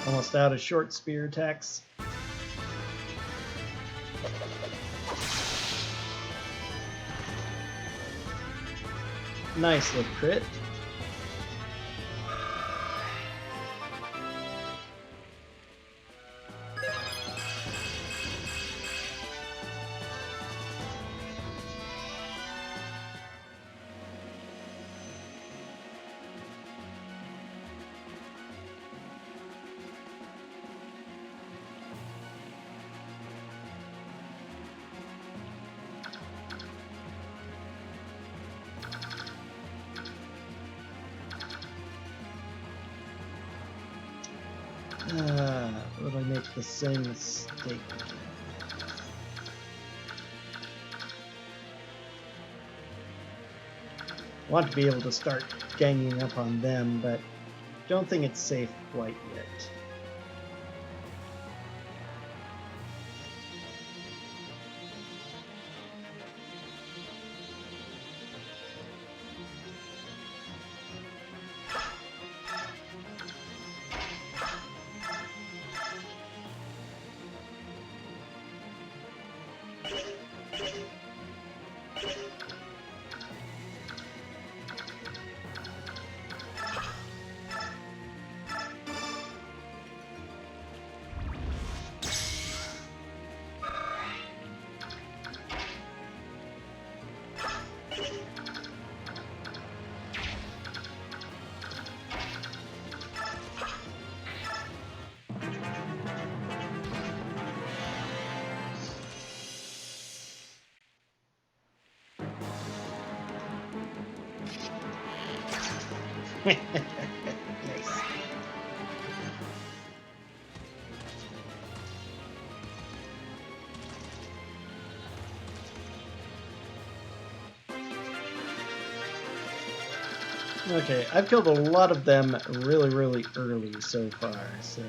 Almost out of short spear attacks. Nice little crit. Would I make the same mistake again? I want to be able to start ganging up on them, but don't think it's safe quite yet. Nice. Okay, I've killed a lot of them really early so far, so...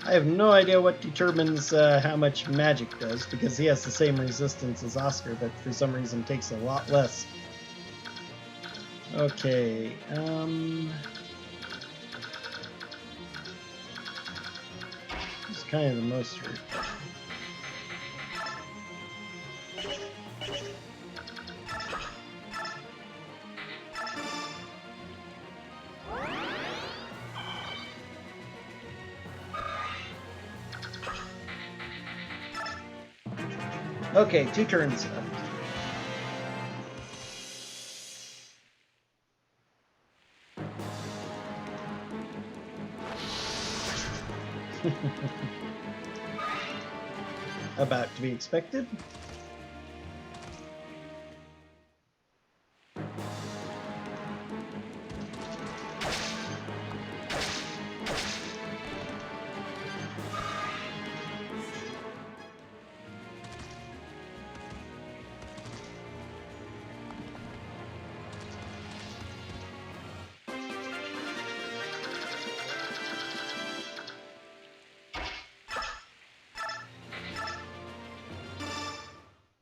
I have no idea what determines how much magic does, because he has the same resistance as Oscar, but for some reason takes a lot less. Okay, it's kind of the most... Okay, 2 turns left. About to be expected.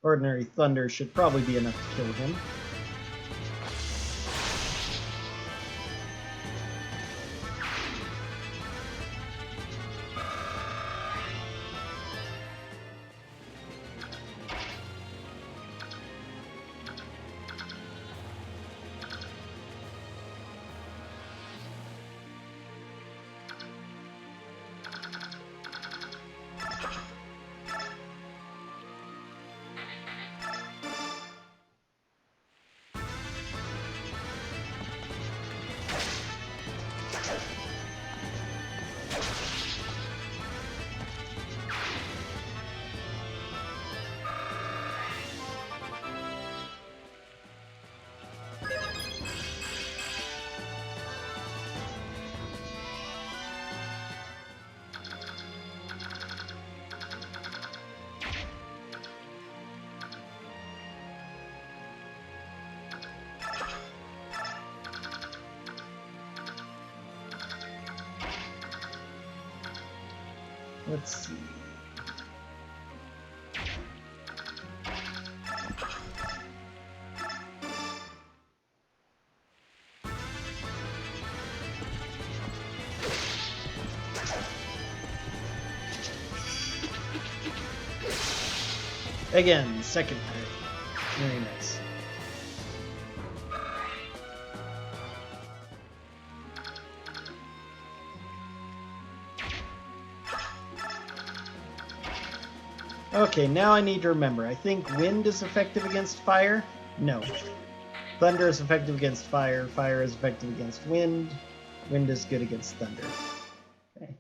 Ordinary thunder should probably be enough to kill him. Let's see. Again, second parry. Very nice. Okay, now I need to remember. I think wind is effective against fire? No. Thunder is effective against fire. Fire is effective against wind. Wind is good against thunder. Okay.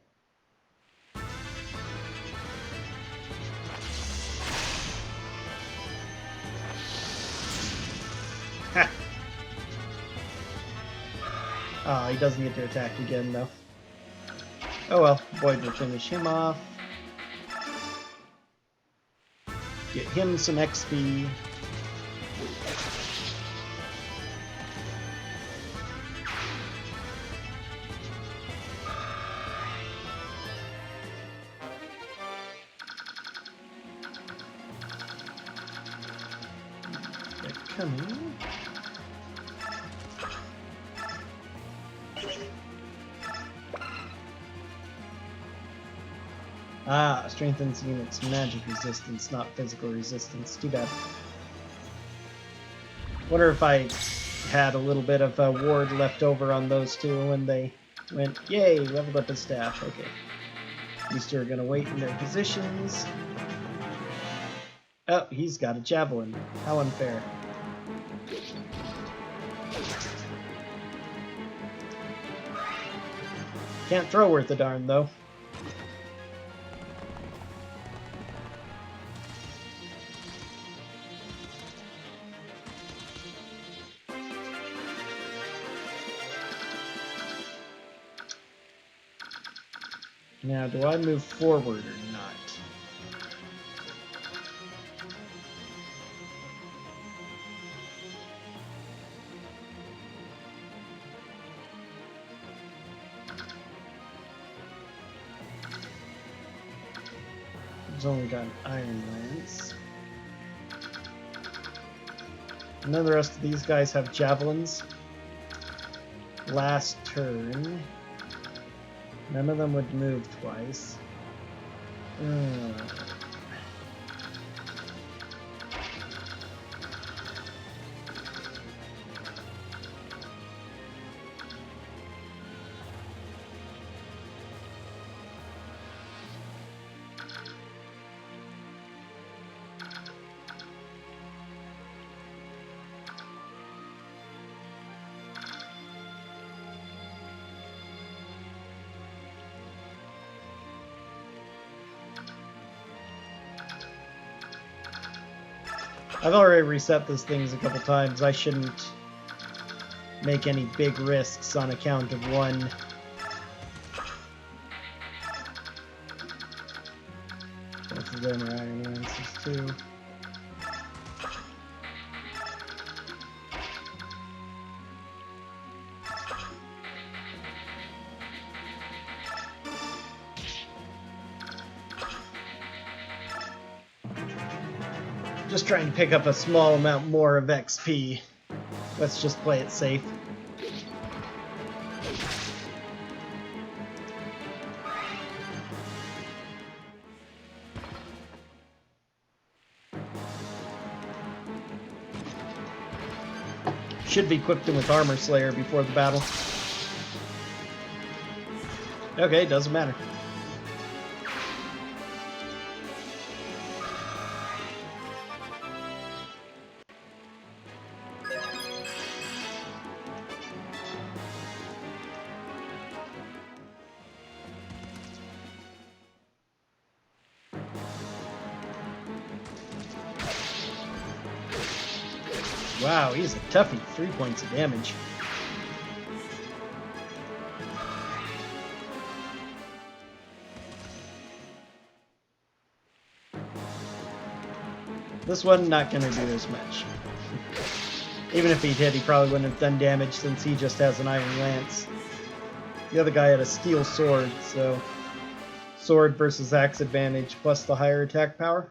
Ha! Oh, he doesn't get to attack again, though. Oh well, Void will finish him off. Get him some XP. They're coming. Ah, strengthens units magic resistance, not physical resistance. Too bad. Wonder if I had a little bit of a ward left over on those two when they went, yay, leveled up his staff. Okay. These two are going to wait in their positions. Oh, he's got a javelin. How unfair. Can't throw worth a darn, though. Now, do I move forward or not? He's only got an Iron Lance. None of the rest of these guys have javelins. Last turn. None of them would move twice. I've already reset these things a couple times. I shouldn't make any big risks on account of one. Both of them are Iron Lances too. Just trying to pick up a small amount more of XP. Let's just play it safe. Should be equipped him with Armor Slayer before the battle. Okay, doesn't matter. Wow, he's a toughie. 3 points of damage. This one not gonna do as much. Even if he'd hit, he probably wouldn't have done damage since he just has an Iron Lance. The other guy had a Steel Sword, so sword versus axe advantage plus the higher attack power.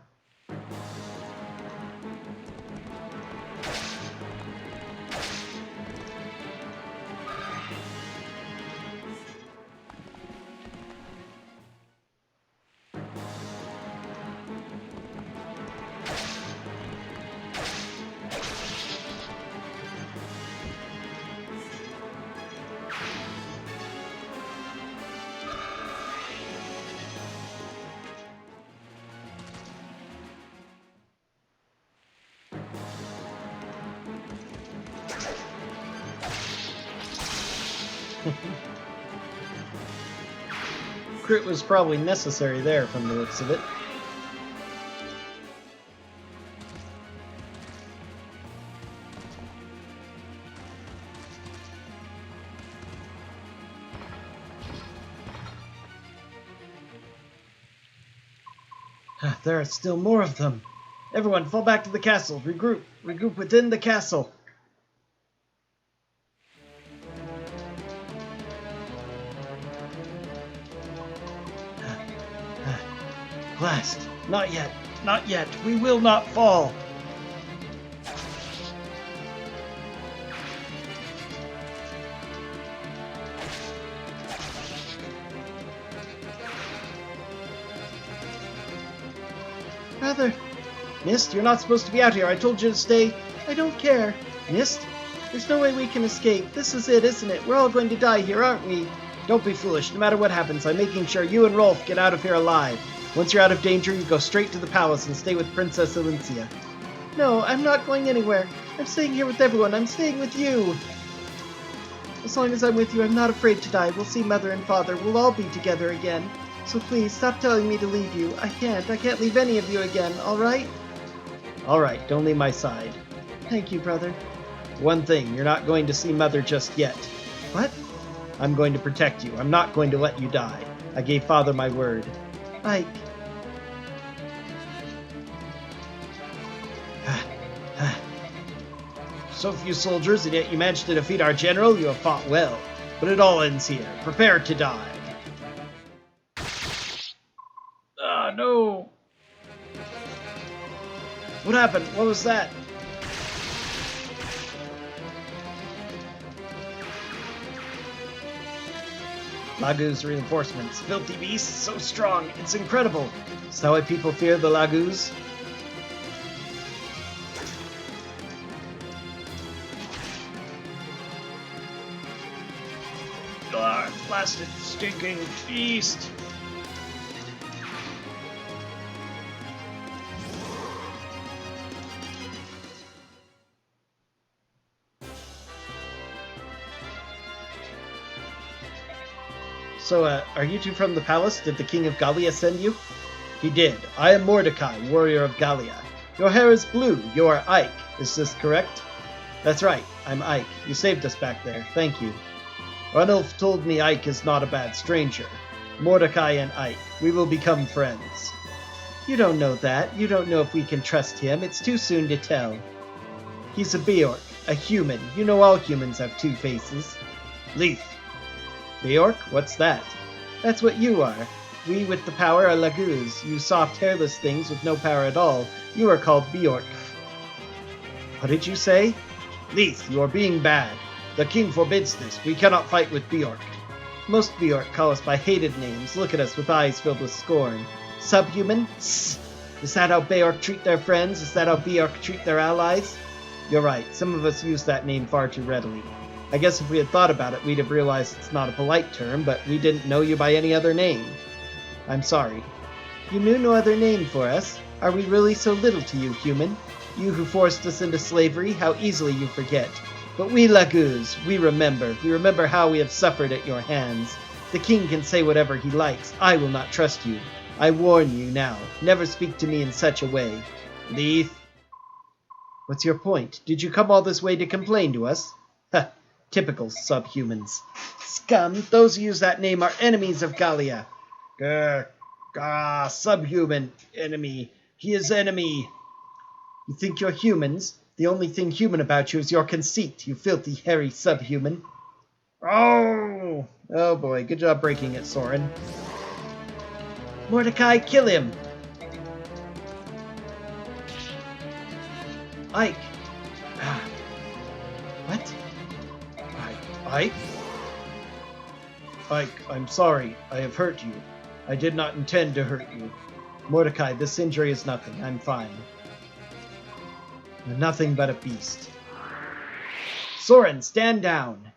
Crit was probably necessary there from the looks of it. There are still more of them. Everyone, fall back to the castle. Regroup. Regroup within the castle. Blast! Not yet! Not yet! We will not fall! Brother! Mist, you're not supposed to be out here. I told you to stay. I don't care. Mist? There's no way we can escape. This is it, isn't it? We're all going to die here, aren't we? Don't be foolish. No matter what happens, I'm making sure you and Rolf get out of here alive. Once you're out of danger, you go straight to the palace and stay with Princess Valencia. No, I'm not going anywhere. I'm staying here with everyone. I'm staying with you. As long as I'm with you, I'm not afraid to die. We'll see Mother and Father. We'll all be together again. So please, stop telling me to leave you. I can't leave any of you again, alright? Alright, don't leave my side. Thank you, brother. One thing, you're not going to see Mother just yet. What? I'm going to protect you. I'm not going to let you die. I gave Father my word. Ike. So few soldiers, and yet you managed to defeat our general. You have fought well. But it all ends here. Prepare to die. Ah, no. What happened? What was that? Lagu's reinforcements. Filthy beasts, so strong. It's incredible. Is that why people fear the Lagus? Ah, blasted stinking beast. So, are you two from the palace? Did the King of Gallia send you? He did. I am Mordecai, warrior of Gallia. Your hair is blue. You are Ike. Is this correct? That's right. I'm Ike. You saved us back there. Thank you. Ranulf told me Ike is not a bad stranger. Mordecai and Ike. We will become friends. You don't know that. You don't know if we can trust him. It's too soon to tell. He's a Beorc, a human. You know all humans have two faces. Leaf. Beorc? What's that? That's what you are. We with the power are Laguz. You soft, hairless things with no power at all. You are called Beorc. What did you say? Leith, you are being bad. The king forbids this. We cannot fight with Beorc. Most Beorc call us by hated names. Look at us with eyes filled with scorn. Subhuman? Sss. Is that how Beorc treat their friends? Is that how Beorc treat their allies? You're right. Some of us use that name far too readily. I guess if we had thought about it, we'd have realized it's not a polite term, but we didn't know you by any other name. I'm sorry. You knew no other name for us? Are we really so little to you, human? You who forced us into slavery, how easily you forget. But we Laguz, we remember. We remember how we have suffered at your hands. The king can say whatever he likes. I will not trust you. I warn you now. Never speak to me in such a way. Leith. What's your point? Did you come all this way to complain to us? Ha! Typical subhumans. Scum! Those who use that name are enemies of Gallia. Grr. Grr. Subhuman. Enemy. He is enemy. You think you're humans? The only thing human about you is your conceit, you filthy, hairy subhuman. Oh! Oh boy, good job breaking it, Soren. Mordecai, kill him! Ike! What? Ike? Ike, I'm sorry. I have hurt you. I did not intend to hurt you. Mordecai, this injury is nothing. I'm fine. You're nothing but a beast. Soren, stand down!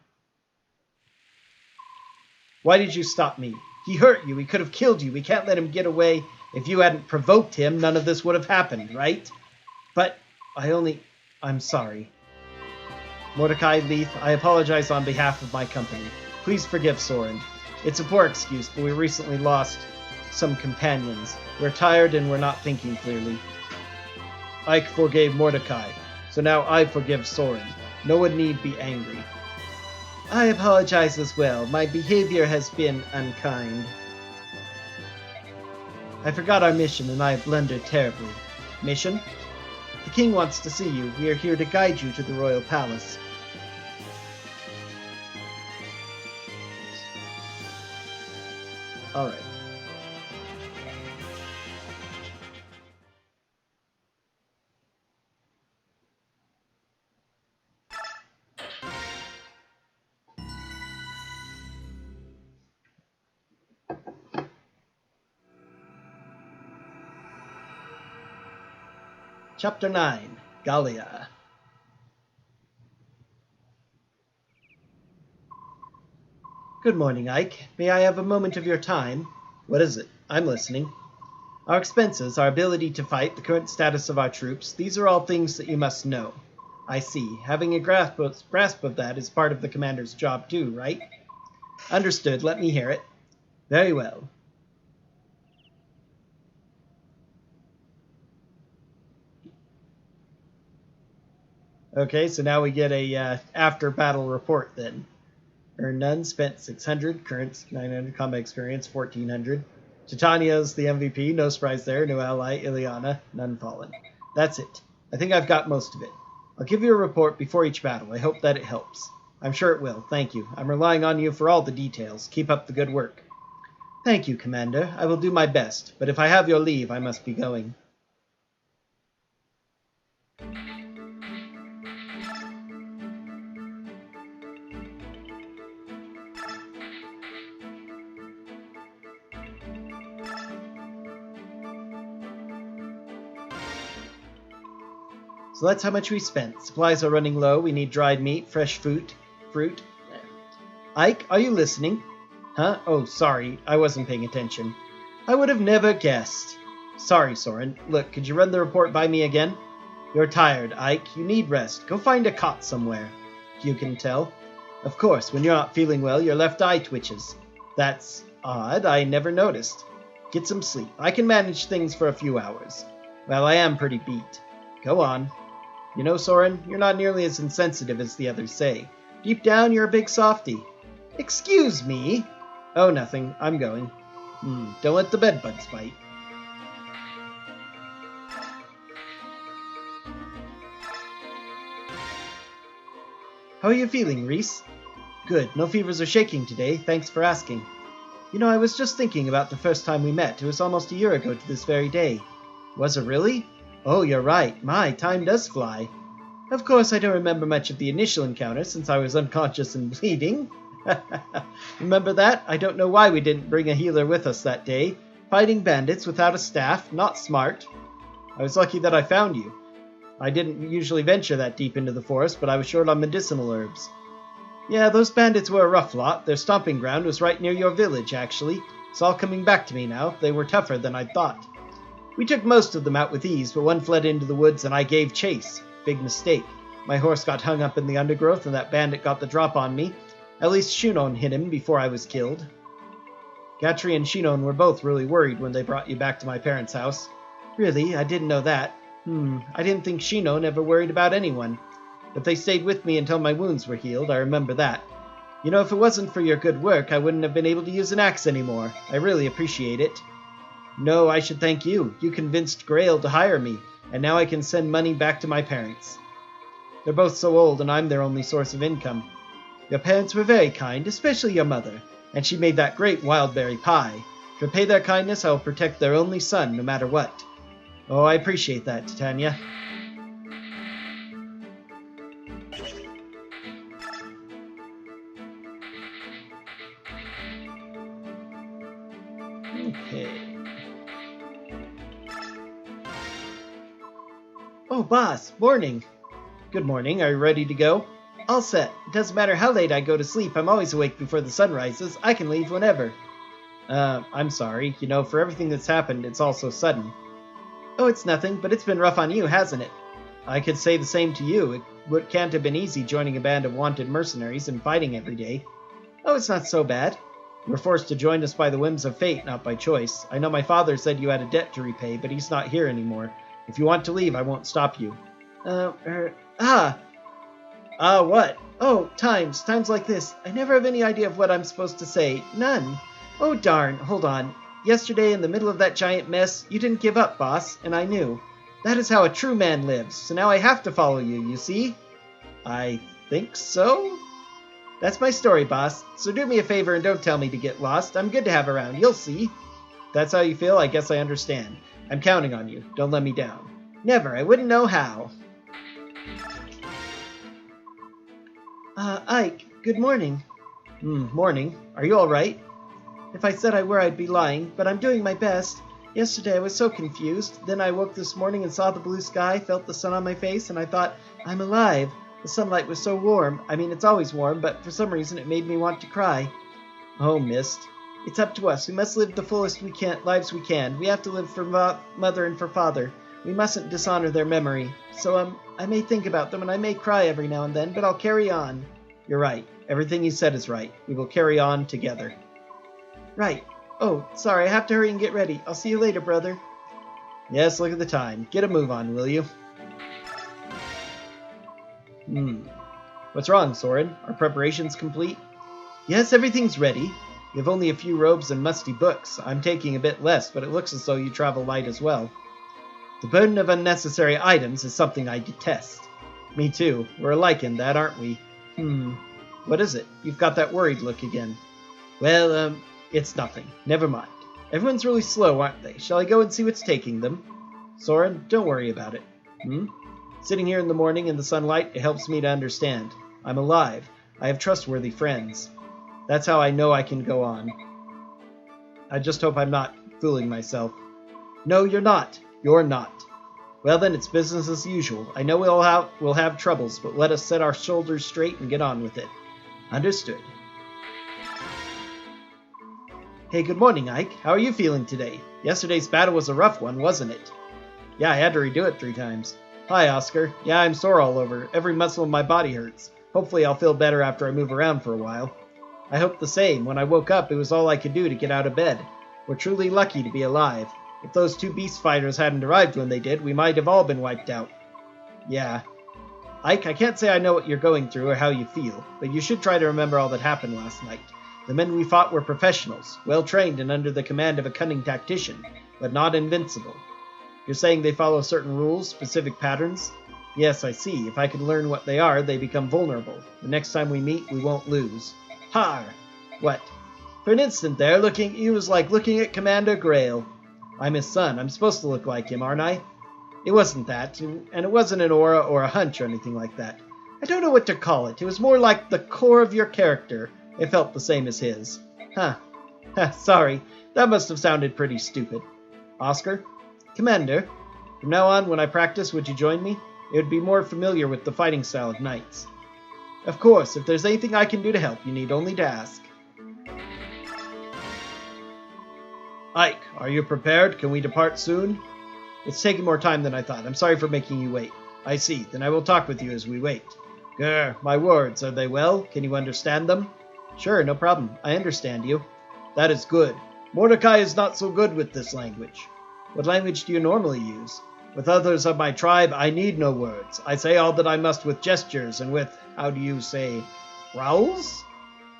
Why did you stop me? He hurt you. He could have killed you. We can't let him get away. If you hadn't provoked him, none of this would have happened, right? But I'm sorry. Mordecai, Leith, I apologize on behalf of my company. Please forgive Soren. It's a poor excuse, but we recently lost some companions. We're tired and we're not thinking clearly. Ike forgave Mordecai, so now I forgive Soren. No one need be angry. I apologize as well. My behavior has been unkind. I forgot our mission and I have blundered terribly. Mission? The king wants to see you. We are here to guide you to the royal palace. Alright. Chapter 9, Gallia. Good morning, Ike. May I have a moment of your time? What is it? I'm listening. Our expenses, our ability to fight, the current status of our troops, these are all things that you must know. I see. Having a grasp of that is part of the commander's job too, right? Understood. Let me hear it. Very well. Okay, so now we get a after-battle report then. Earned none, spent 600, current 900, combat experience 1400. Titania's the MVP, no surprise there, new ally, Ileana, none fallen. That's it. I think I've got most of it. I'll give you a report before each battle. I hope that it helps. I'm sure it will, thank you. I'm relying on you for all the details. Keep up the good work. Thank you, Commander. I will do my best, but if I have your leave, I must be going. So that's how much we spent. Supplies are running low. We need dried meat, fresh fruit. Ike, are you listening? Huh? Oh, sorry. I wasn't paying attention. I would have never guessed. Sorry, Soren. Look, could you run the report by me again? You're tired, Ike. You need rest. Go find a cot somewhere. You can tell. Of course, when you're not feeling well, your left eye twitches. That's odd. I never noticed. Get some sleep. I can manage things for a few hours. Well, I am pretty beat. Go on. You know, Soren, you're not nearly as insensitive as the others say. Deep down, you're a big softy. Excuse me? Oh, nothing. I'm going. Don't let the bedbugs bite. How are you feeling, Reese? Good. No fevers or shaking today. Thanks for asking. You know, I was just thinking about the first time we met. It was almost a year ago to this very day. Was it really? Oh, you're right. My, time does fly. Of course, I don't remember much of the initial encounter since I was unconscious and bleeding. Remember that? I don't know why we didn't bring a healer with us that day. Fighting bandits without a staff, not smart. I was lucky that I found you. I didn't usually venture that deep into the forest, but I was short on medicinal herbs. Yeah, those bandits were a rough lot. Their stomping ground was right near your village, actually. It's all coming back to me now. They were tougher than I'd thought. We took most of them out with ease, but one fled into the woods and I gave chase. Big mistake. My horse got hung up in the undergrowth and that bandit got the drop on me. At least Shinon hit him before I was killed. Gatri and Shinon were both really worried when they brought you back to my parents' house. Really? I didn't know that. I didn't think Shinon ever worried about anyone. But they stayed with me until my wounds were healed, I remember that. You know, if it wasn't for your good work, I wouldn't have been able to use an axe anymore. I really appreciate it. No, I should thank you. You convinced Grail to hire me, and now I can send money back to my parents. They're both so old, and I'm their only source of income. Your parents were very kind, especially your mother, and she made that great wildberry pie. To repay their kindness, I will protect their only son, no matter what. Oh, I appreciate that, Titania. Okay. Oh, boss, morning. Good morning, are you ready to go? All set. It doesn't matter how late I go to sleep, I'm always awake before the sun rises. I can leave whenever. I'm sorry. You know, for everything that's happened, it's all so sudden. Oh, it's nothing, but it's been rough on you, hasn't it? I could say the same to you. It can't have been easy joining a band of wanted mercenaries and fighting every day. Oh, it's not so bad. You were forced to join us by the whims of fate, not by choice. I know my father said you had a debt to repay, but he's not here anymore. If you want to leave, I won't stop you. What? Oh, times like this. I never have any idea of what I'm supposed to say. None. Oh, darn. Hold on. Yesterday, in the middle of that giant mess, you didn't give up, boss, and I knew. That is how a true man lives, so now I have to follow you, you see? I think so? That's my story, boss, so do me a favor and don't tell me to get lost. I'm good to have around, you'll see. If that's how you feel, I guess I understand. I'm counting on you. Don't let me down. Never. I wouldn't know how. Ike, good morning. Morning. Are you all right? If I said I were, I'd be lying, but I'm doing my best. Yesterday I was so confused. Then I woke this morning and saw the blue sky, felt the sun on my face, and I thought, I'm alive. The sunlight was so warm. I mean, it's always warm, but for some reason it made me want to cry. Oh, Mist. It's up to us. We must live the fullest lives we can. We have to live for Mother and for Father. We mustn't dishonor their memory. So, I may think about them and I may cry every now and then, but I'll carry on. You're right. Everything you said is right. We will carry on together. Right. Oh, sorry, I have to hurry and get ready. I'll see you later, brother. Yes, look at the time. Get a move on, will you? What's wrong, Soren? Are preparations complete? Yes, everything's ready. We have only a few robes and musty books. I'm taking a bit less, but it looks as though you travel light as well. The burden of unnecessary items is something I detest. Me too. We're alike in that, aren't we? What is it? You've got that worried look again. Well, it's nothing. Never mind. Everyone's really slow, aren't they? Shall I go and see what's taking them? Soren, don't worry about it. Sitting here in the morning in the sunlight, it helps me to understand. I'm alive. I have trustworthy friends. That's how I know I can go on. I just hope I'm not fooling myself. No, you're not. You're not. Well then, it's business as usual. I know we'll have troubles, but let us set our shoulders straight and get on with it. Understood. Hey, good morning, Ike. How are you feeling today? Yesterday's battle was a rough one, wasn't it? Yeah, I had to redo it 3 times. Hi, Oscar. Yeah, I'm sore all over. Every muscle in my body hurts. Hopefully I'll feel better after I move around for a while. I hope the same. When I woke up, it was all I could do to get out of bed. We're truly lucky to be alive. If those 2 beast fighters hadn't arrived when they did, we might have all been wiped out. Yeah. Ike, I can't say I know what you're going through or how you feel, but you should try to remember all that happened last night. The men we fought were professionals, well-trained and under the command of a cunning tactician, but not invincible. You're saying they follow certain rules, specific patterns? Yes, I see. If I can learn what they are, they become vulnerable. The next time we meet, we won't lose. Har! What? For an instant there, he was like looking at Commander Grail. I'm his son. I'm supposed to look like him, aren't I? It wasn't that, and it wasn't an aura or a hunch or anything like that. I don't know what to call it. It was more like the core of your character. It felt the same as his. Huh. Sorry. That must have sounded pretty stupid. Oscar? Commander? From now on, when I practice, would you join me? It would be more familiar with the fighting style of knights. Of course, if there's anything I can do to help, you need only to ask. Ike, are you prepared? Can we depart soon? It's taking more time than I thought. I'm sorry for making you wait. I see. Then I will talk with you as we wait. Grr, my words, are they well? Can you understand them? Sure, no problem. I understand you. That is good. Mordecai is not so good with this language. What language do you normally use? With others of my tribe, I need no words. I say all that I must with gestures and with, how do you say, growls?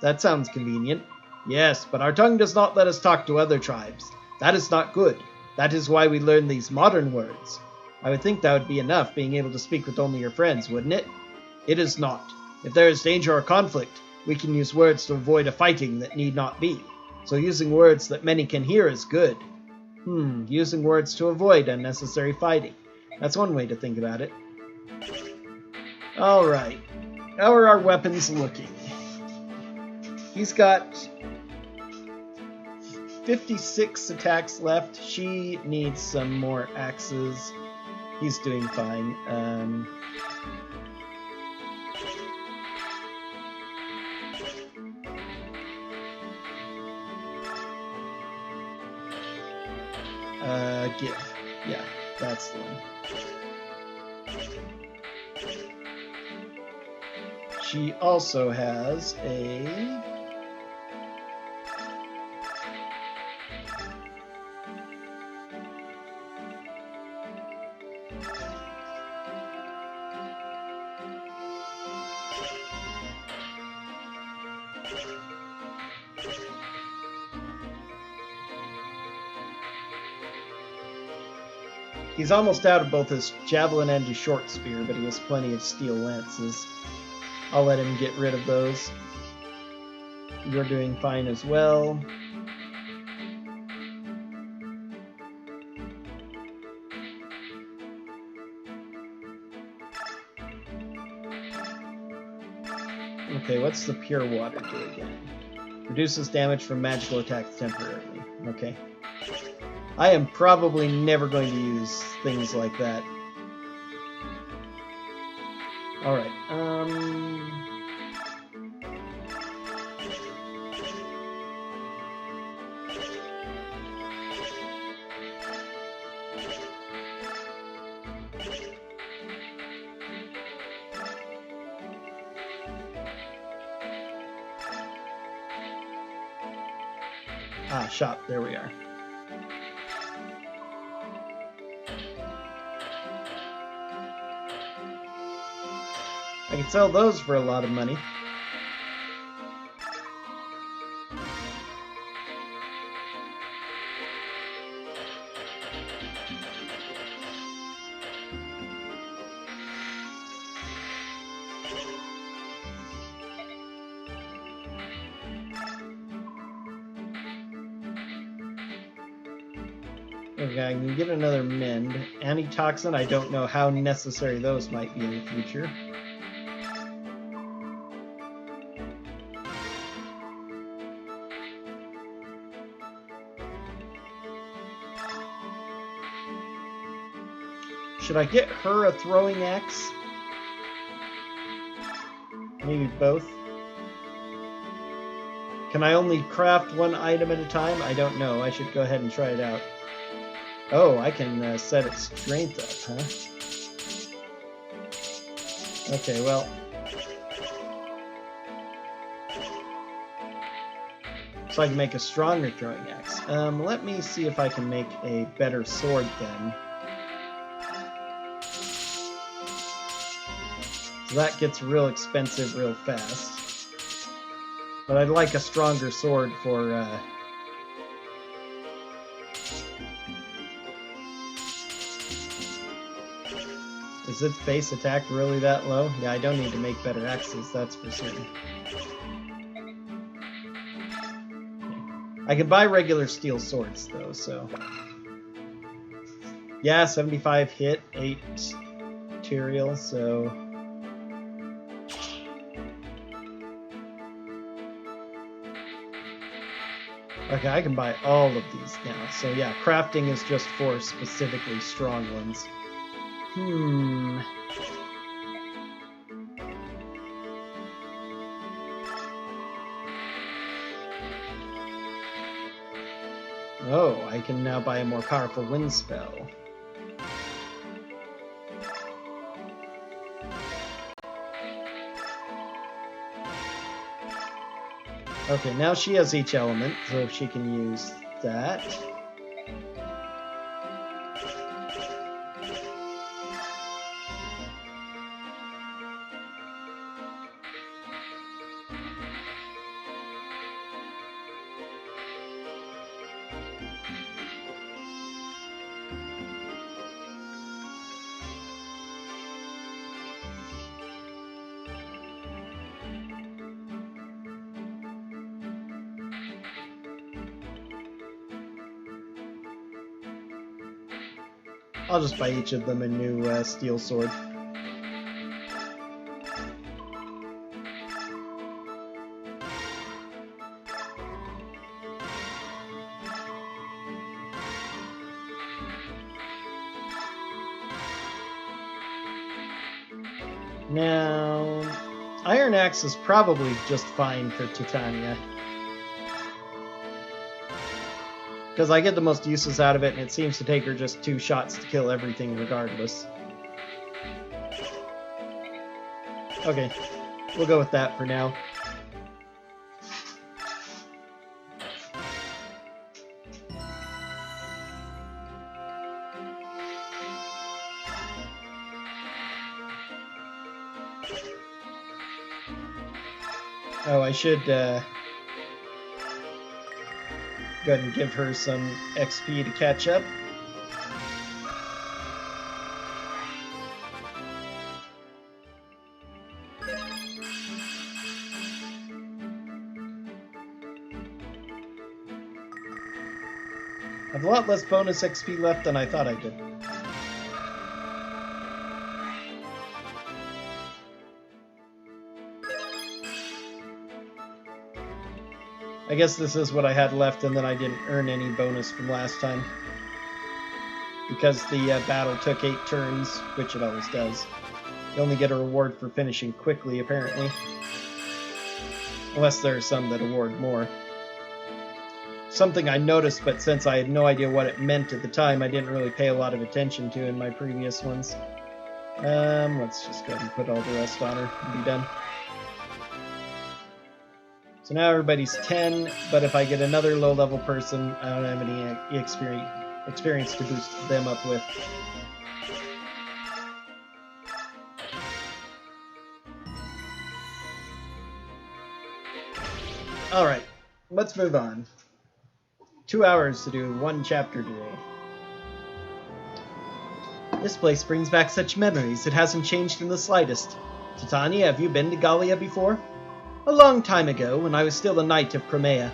That sounds convenient. Yes, but our tongue does not let us talk to other tribes. That is not good. That is why we learn these modern words. I would think that would be enough, being able to speak with only your friends, wouldn't it? It is not. If there is danger or conflict, we can use words to avoid a fighting that need not be. So using words that many can hear is good. Using words to avoid unnecessary fighting. That's one way to think about it. Alright. How are our weapons looking? He's got 56 attacks left. She needs some more axes. He's doing fine. Give. Yeah, that's the one. She also has a... He's almost out of both his javelin and his short spear, but he has plenty of steel lances. I'll let him get rid of those. You're doing fine as well. Okay, what's the pure water do again? Reduces damage from magical attacks temporarily. Okay. I am probably never going to use things like that. Alright, shop, there we are. I can sell those for a lot of money. Okay, I can get another mend. Antitoxin, I don't know how necessary those might be in the future. Should I get her a throwing axe? Maybe both. Can I only craft one item at a time? I don't know. I should go ahead and try it out. Oh, I can set its strength up, huh? Okay, well. So I can make a stronger throwing axe. Let me see if I can make a better sword then. So that gets real expensive real fast. But I'd like a stronger sword for... Is its base attack really that low? Yeah, I don't need to make better axes, that's for certain. I can buy regular steel swords, though, so... Yeah, 75 hit, 8 material, so... Okay, I can buy all of these now. So yeah, crafting is just for specifically strong ones. Oh, I can now buy a more powerful wind spell. Okay, now she has each element, so she can use that. I'll just buy each of them a new steel sword. Now, Iron Axe is probably just fine for Titania. Because I get the most uses out of it, and it seems to take her just 2 shots to kill everything regardless. Okay, we'll go with that for now. Oh, I should go ahead and give her some XP to catch up. I have a lot less bonus XP left than I thought I did. I guess this is what I had left, and then I didn't earn any bonus from last time. Because the battle took 8 turns, which it always does. You only get a reward for finishing quickly, apparently. Unless there are some that award more. Something I noticed, but since I had no idea what it meant at the time, I didn't really pay a lot of attention to in my previous ones. Let's just go ahead and put all the rest on her and be done. So now everybody's 10, but if I get another low-level person, I don't have any experience to boost them up with. Alright, let's move on. 2 hours to do 1 chapter today. This place brings back such memories, it hasn't changed in the slightest. Titania, have you been to Gallia before? A long time ago, when I was still a knight of Crimea.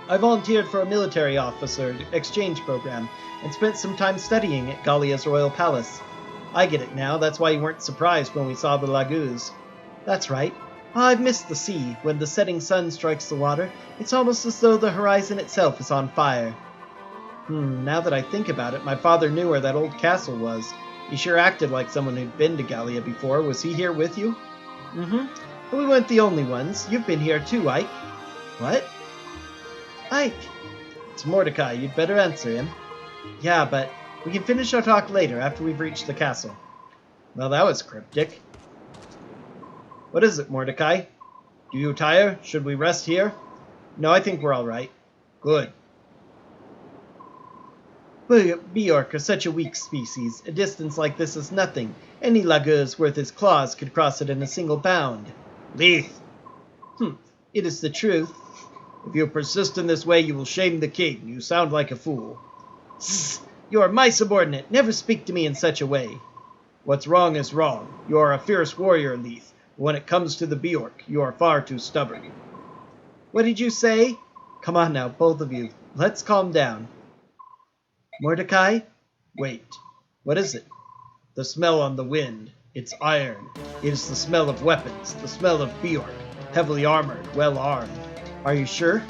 I volunteered for a military officer exchange program, and spent some time studying at Gallia's royal palace. I get it now, that's why you weren't surprised when we saw the Laguz. That's right. I've missed the sea. When the setting sun strikes the water, it's almost as though the horizon itself is on fire. Now that I think about it, my father knew where that old castle was. He sure acted like someone who'd been to Gallia before. Was he here with you? But we weren't the only ones. You've been here too, Ike. What? Ike! It's Mordecai. You'd better answer him. Yeah, but we can finish our talk later after we've reached the castle. Well, that was cryptic. What is it, Mordecai? Do you tire? Should we rest here? No, I think we're all right. Good. Bjork are such a weak species. A distance like this is nothing. Any lagueurs worth his claws could cross it in a single bound. Leith! It is the truth. If you persist in this way, you will shame the king. You sound like a fool. You are my subordinate. Never speak to me in such a way. What's wrong is wrong. You are a fierce warrior, Leith. When it comes to the Bjork, you are far too stubborn. What did you say? Come on now, both of you. Let's calm down. Mordecai? Wait. What is it? The smell on the wind. It's iron. It is the smell of weapons. The smell of Bjork. Heavily armored, well armed. Are you sure?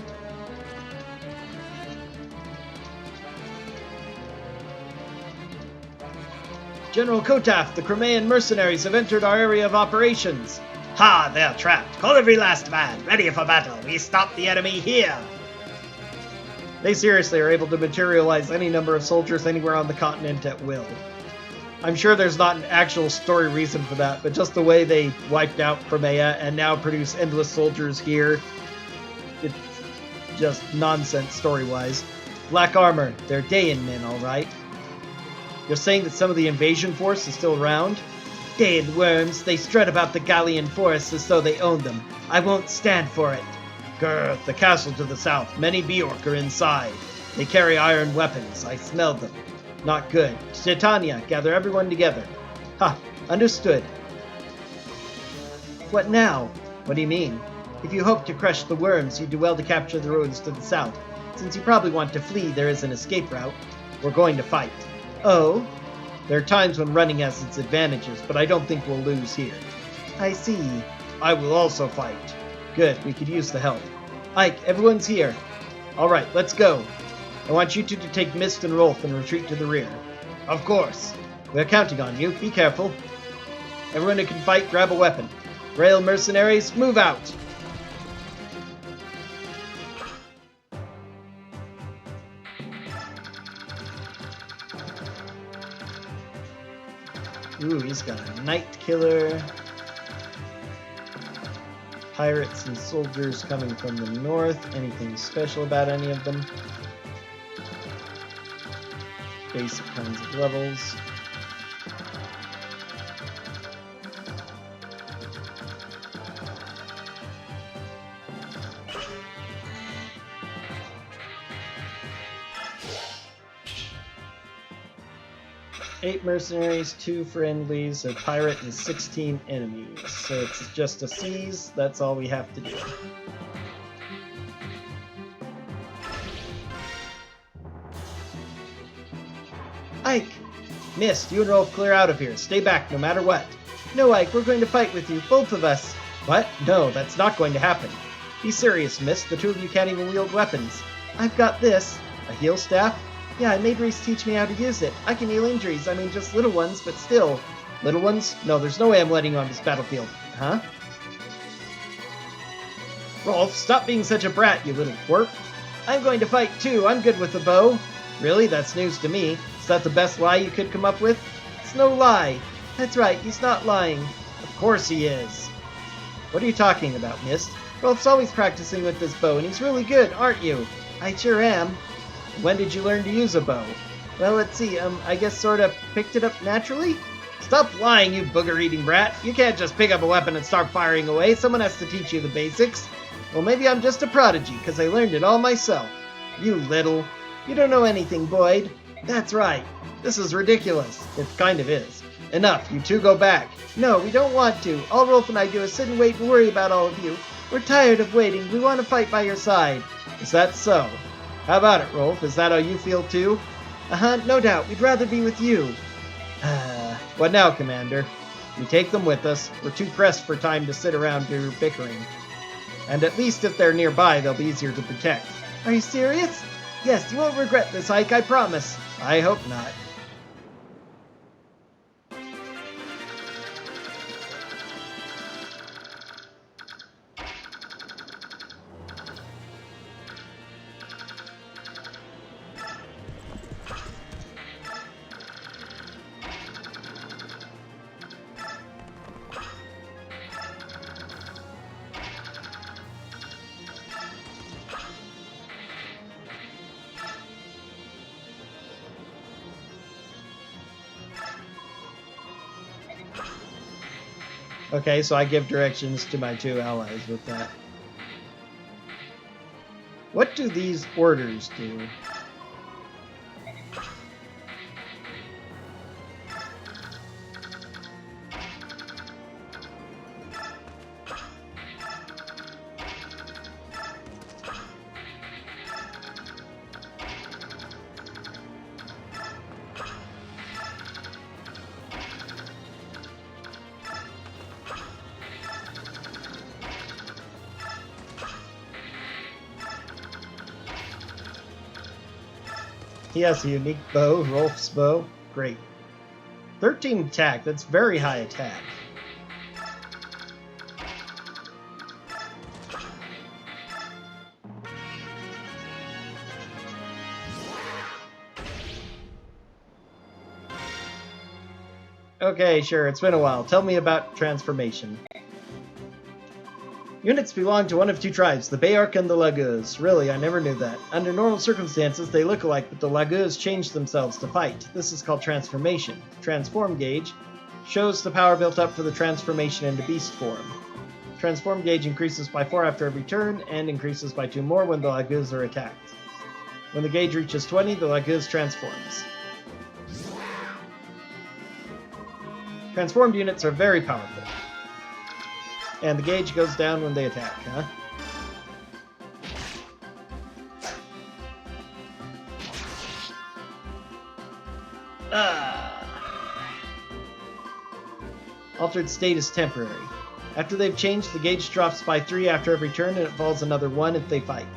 General Kotaf, the Crimean mercenaries have entered our area of operations. Ha! They're trapped. Call every last man. Ready for battle. We stop the enemy here. They seriously are able to materialize any number of soldiers anywhere on the continent at will. I'm sure there's not an actual story reason for that, but just the way they wiped out Crimea and now produce endless soldiers here, it's just nonsense story-wise. Black armor, they're Dayan men, alright. You're saying that some of the invasion force is still around? Dayan worms, they strut about the Gallian forests as though they own them. I won't stand for it. Grr, the castle to the south. Many Bjork are inside. They carry iron weapons. I smelled them. Not good. Titania, gather everyone together. Ha, understood. What now? What do you mean? If you hope to crush the worms, you'd do well to capture the roads to the south. Since you probably want to flee, there is an escape route. We're going to fight. Oh? There are times when running has its advantages, but I don't think we'll lose here. I see. I will also fight. Good, we could use the help. Ike, everyone's here. Alright, let's go. I want you two to take Mist and Rolf and retreat to the rear. Of course. We're counting on you. Be careful. Everyone who can fight, grab a weapon. Rail mercenaries, move out! Ooh, he's got a Night Killer. Pirates and soldiers coming from the north. Anything special about any of them? Basic kinds of levels. Eight mercenaries, 2 friendlies, a pirate, and 16 enemies. So it's just a seize, that's all we have to do. Ike! Mist, you and Rolf clear out of here. Stay back no matter what. No, Ike, we're going to fight with you, both of us. What? No, that's not going to happen. Be serious, Mist. The two of you can't even wield weapons. I've got this. A heal staff? Yeah, I made Reese teach me how to use it. I can heal injuries. I mean, just little ones, but still. Little ones? No, there's no way I'm letting you on this battlefield. Huh? Rolf, stop being such a brat, you little twerp. I'm going to fight too. I'm good with the bow. Really? That's news to me. Is that the best lie you could come up with? It's no lie. That's right, he's not lying. Of course he is. What are you talking about, Mist? Rolf's always practicing with this bow, and he's really good, aren't you? I sure am. When did you learn to use a bow? Well, let's see, I guess sort of picked it up naturally? Stop lying, you booger-eating brat. You can't just pick up a weapon and start firing away. Someone has to teach you the basics. Well, maybe I'm just a prodigy, because I learned it all myself. You little... You don't know anything, Boyd. That's right. This is ridiculous. It kind of is. Enough, you two go back. No, we don't want to. All Rolf and I do is sit and wait and worry about all of you. We're tired of waiting. We want to fight by your side. Is that so? How about it, Rolf? Is that how you feel too? Uh-huh, no doubt. We'd rather be with you. What now, Commander? We take them with us. We're too pressed for time to sit around here bickering. And at least if they're nearby, they'll be easier to protect. Are you serious? Yes, you won't regret this, Ike, I promise. I hope not. Okay, so I give directions to my 2 allies with that. What do these orders do? He has a unique bow, Rolf's bow. Great. 13 attack, that's very high attack. Okay, sure, it's been a while. Tell me about transformation. Units belong to one of 2 tribes, the Bayark and the Laguz. Really, I never knew that. Under normal circumstances, they look alike, but the Laguz change themselves to fight. This is called transformation. Transform gauge shows the power built up for the transformation into beast form. Transform gauge increases by 4 after every turn, and increases by 2 more when the Laguz are attacked. When the gauge reaches 20, the Laguz transforms. Transformed units are very powerful. And the gauge goes down when they attack, huh? Altered state is temporary. After they've changed, the gauge drops by 3 after every turn, and it falls another 1 if they fight.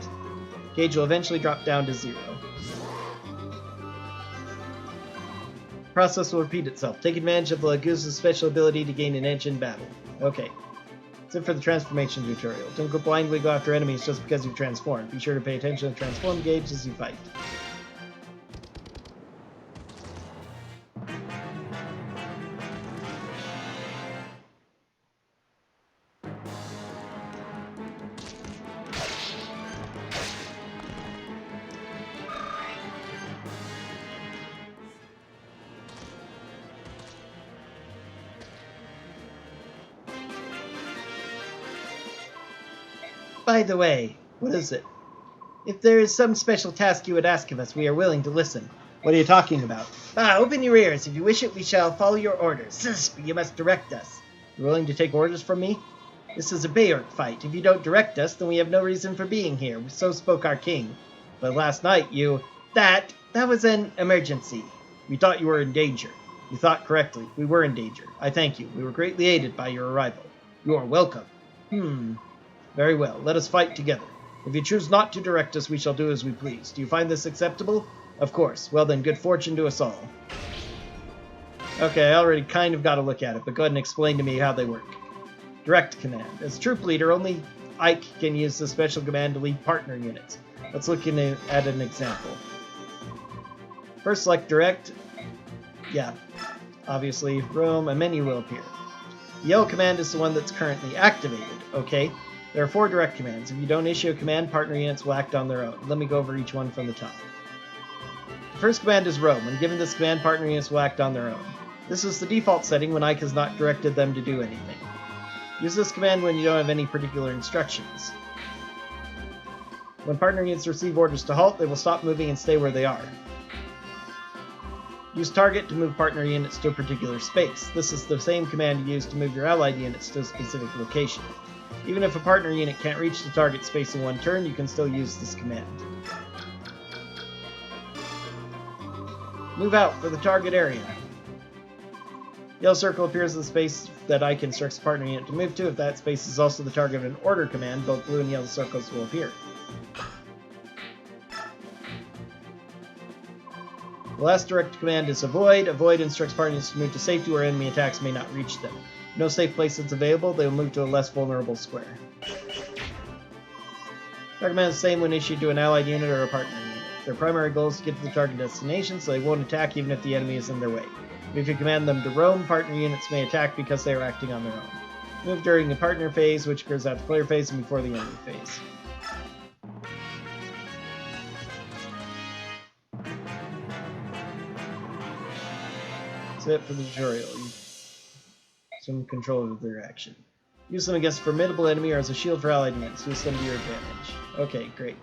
Gauge will eventually drop down to 0. The process will repeat itself. Take advantage of the Laguz's special ability to gain an edge in battle. Okay. That's it for the transformation tutorial. Don't blindly go after enemies just because you've transformed. Be sure to pay attention to the transform gauge as you fight. By the way, what is it? If there is some special task you would ask of us, we are willing to listen. What are you talking about? Open your ears. If you wish it, we shall follow your orders. But you must direct us. You're willing to take orders from me? This is a Bayark fight. If you don't direct us, then we have no reason for being here. So spoke our king. But last night you... That was an emergency. We thought you were in danger. You thought correctly. We were in danger. I thank you. We were greatly aided by your arrival. You are welcome. Very well, let us fight together. If you choose not to direct us, we shall do as we please. Do you find this acceptable? Of course. Well then, good fortune to us all. Okay, I already kind of got a look at it, but go ahead and explain to me how they work. Direct command. As troop leader, only Ike can use this special command to lead partner units. Let's look at an example. First, select direct. Yeah, obviously, roam, a menu will appear. The yellow command is the one that's currently activated, okay? There are 4 direct commands. If you don't issue a command, partner units will act on their own. Let me go over each one from the top. The first command is roam. When given this command, partner units will act on their own. This is the default setting when Ike has not directed them to do anything. Use this command when you don't have any particular instructions. When partner units receive orders to halt, they will stop moving and stay where they are. Use target to move partner units to a particular space. This is the same command you use to move your allied units to a specific location. Even if a partner unit can't reach the target space in 1 turn, you can still use this command. Move out for the target area. Yellow circle appears in the space that Ike instructs a partner unit to move to. If that space is also the target of an order command, both blue and yellow circles will appear. The last direct command is avoid. Avoid instructs partner units to move to safety where enemy attacks may not reach them. If no safe place is available, they will move to a less vulnerable square. The command is the same when issued to an allied unit or a partner unit. Their primary goal is to get to the target destination, so they won't attack even if the enemy is in their way. If you command them to roam, partner units may attack because they are acting on their own. Move during the partner phase, which occurs after the player phase and before the enemy phase. That's it for the tutorial. Some control of their action. Use them against a formidable enemy or as a shield for allied units. Use them to your advantage. Okay, great.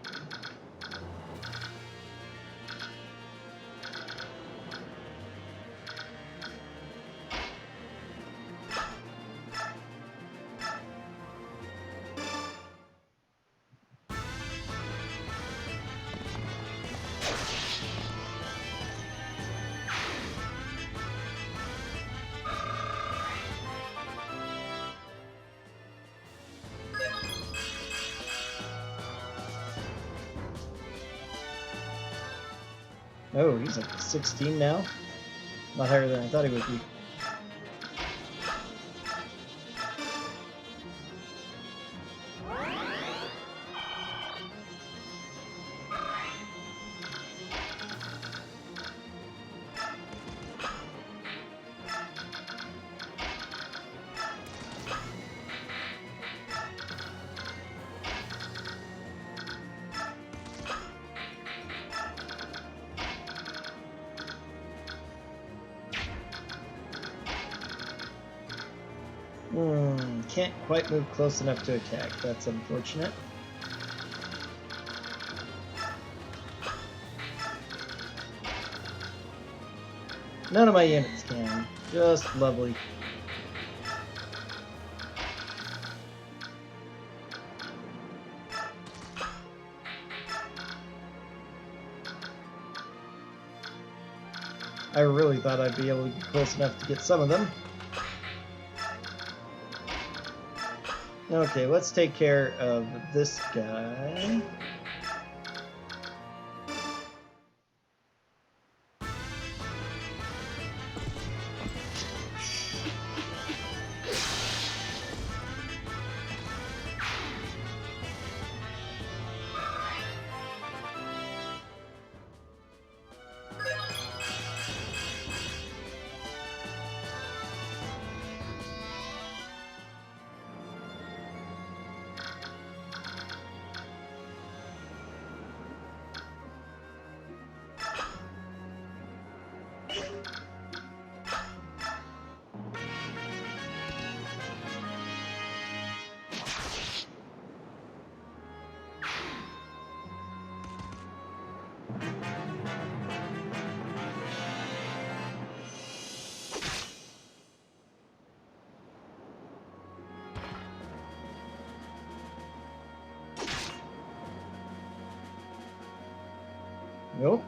Oh, he's up to 16 now. Not higher than I thought he would be. Can't quite move close enough to attack. That's unfortunate. None of my units can. Just lovely. I really thought I'd be able to get close enough to get some of them. Okay, let's take care of this guy. Nope.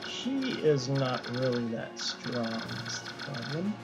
She is not really that strong, is the problem.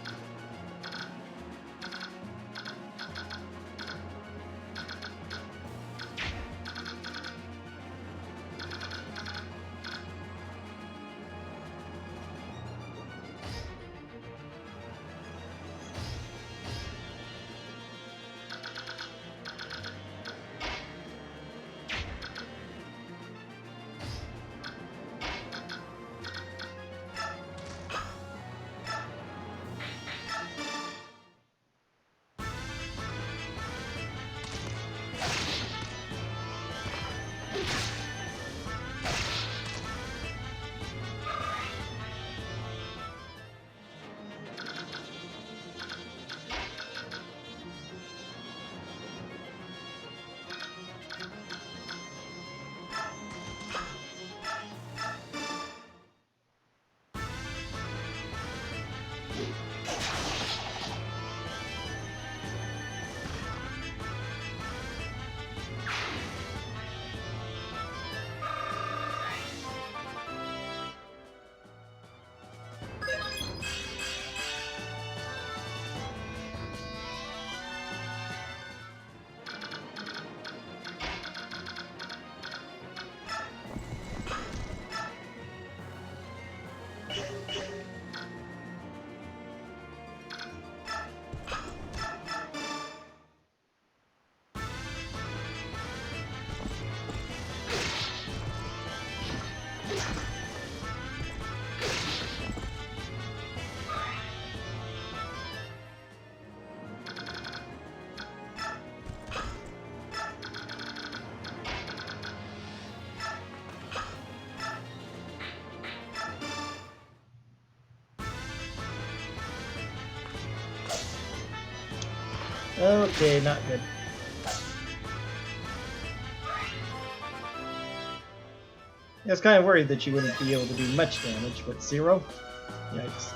Okay, not good. I was kind of worried that she wouldn't be able to do much damage, but 0? Yikes.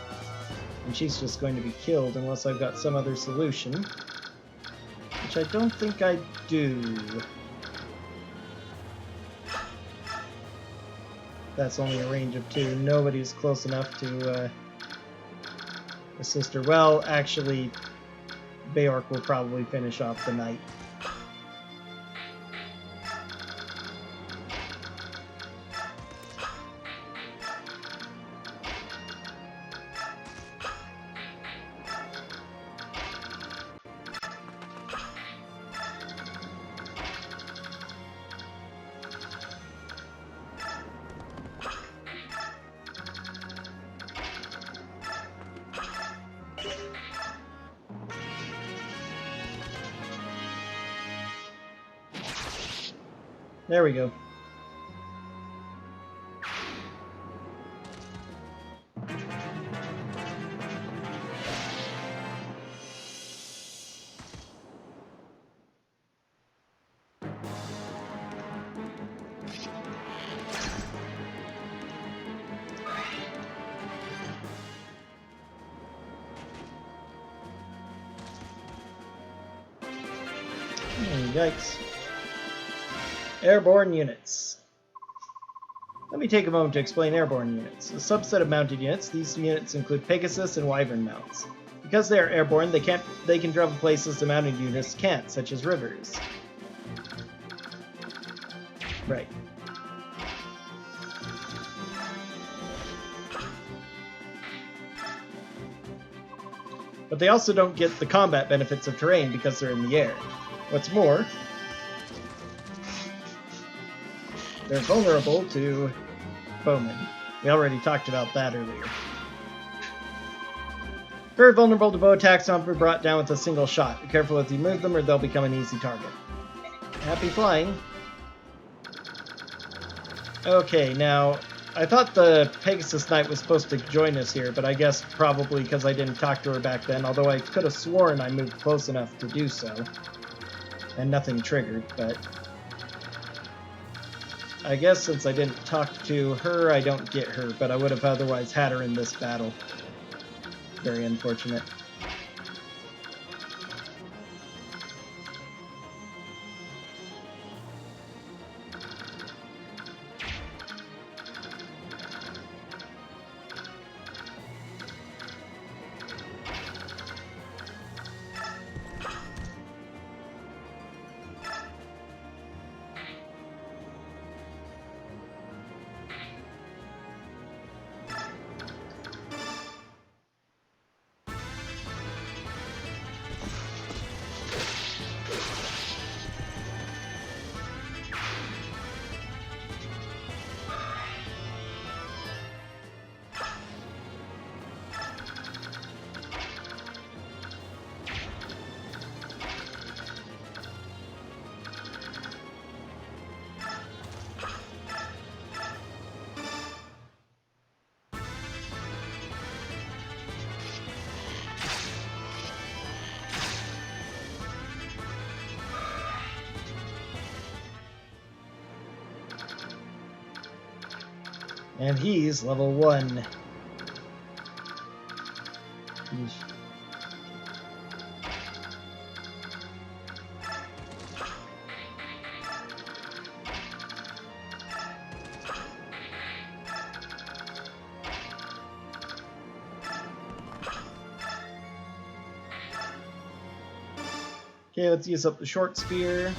And she's just going to be killed unless I've got some other solution. Which I don't think I do. That's only a range of 2. Nobody's close enough to assist her. Well, actually, Beork will probably finish off the knight. There we go. Yikes. Airborne Units. Let me take a moment to explain Airborne Units. A subset of mounted units, these units include Pegasus and Wyvern mounts. Because they are airborne, they can travel places the mounted units can't, such as rivers. Right. But they also don't get the combat benefits of terrain because they're in the air. What's more, they're vulnerable to bowmen. We already talked about that earlier. Very vulnerable to bow attacks, not be brought down with a single shot. Be careful as you move them or they'll become an easy target. Happy flying. Okay, now, I thought the Pegasus Knight was supposed to join us here, but I guess probably because I didn't talk to her back then, although I could have sworn I moved close enough to do so. And nothing triggered, but I guess since I didn't talk to her, I don't get her, but I would have otherwise had her in this battle. Very unfortunate. And he's level 1. Yeesh. Okay, let's use up the short spear.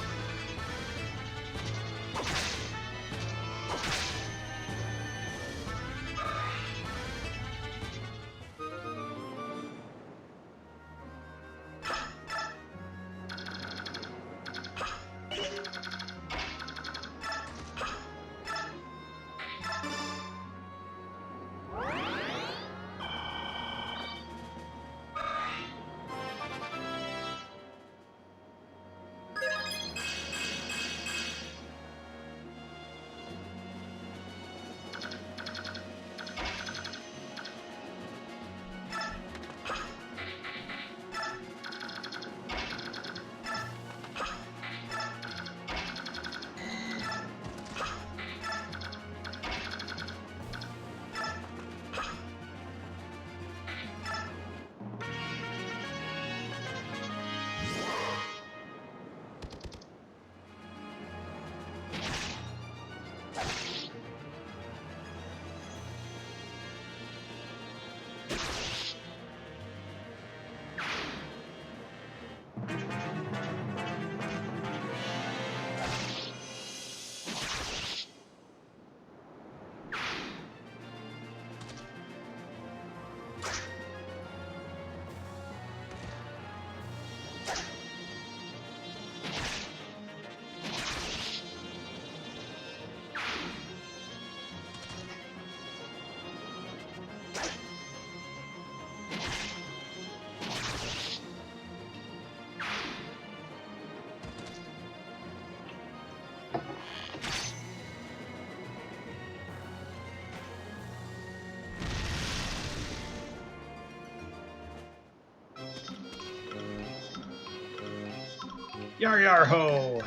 Yar yar ho!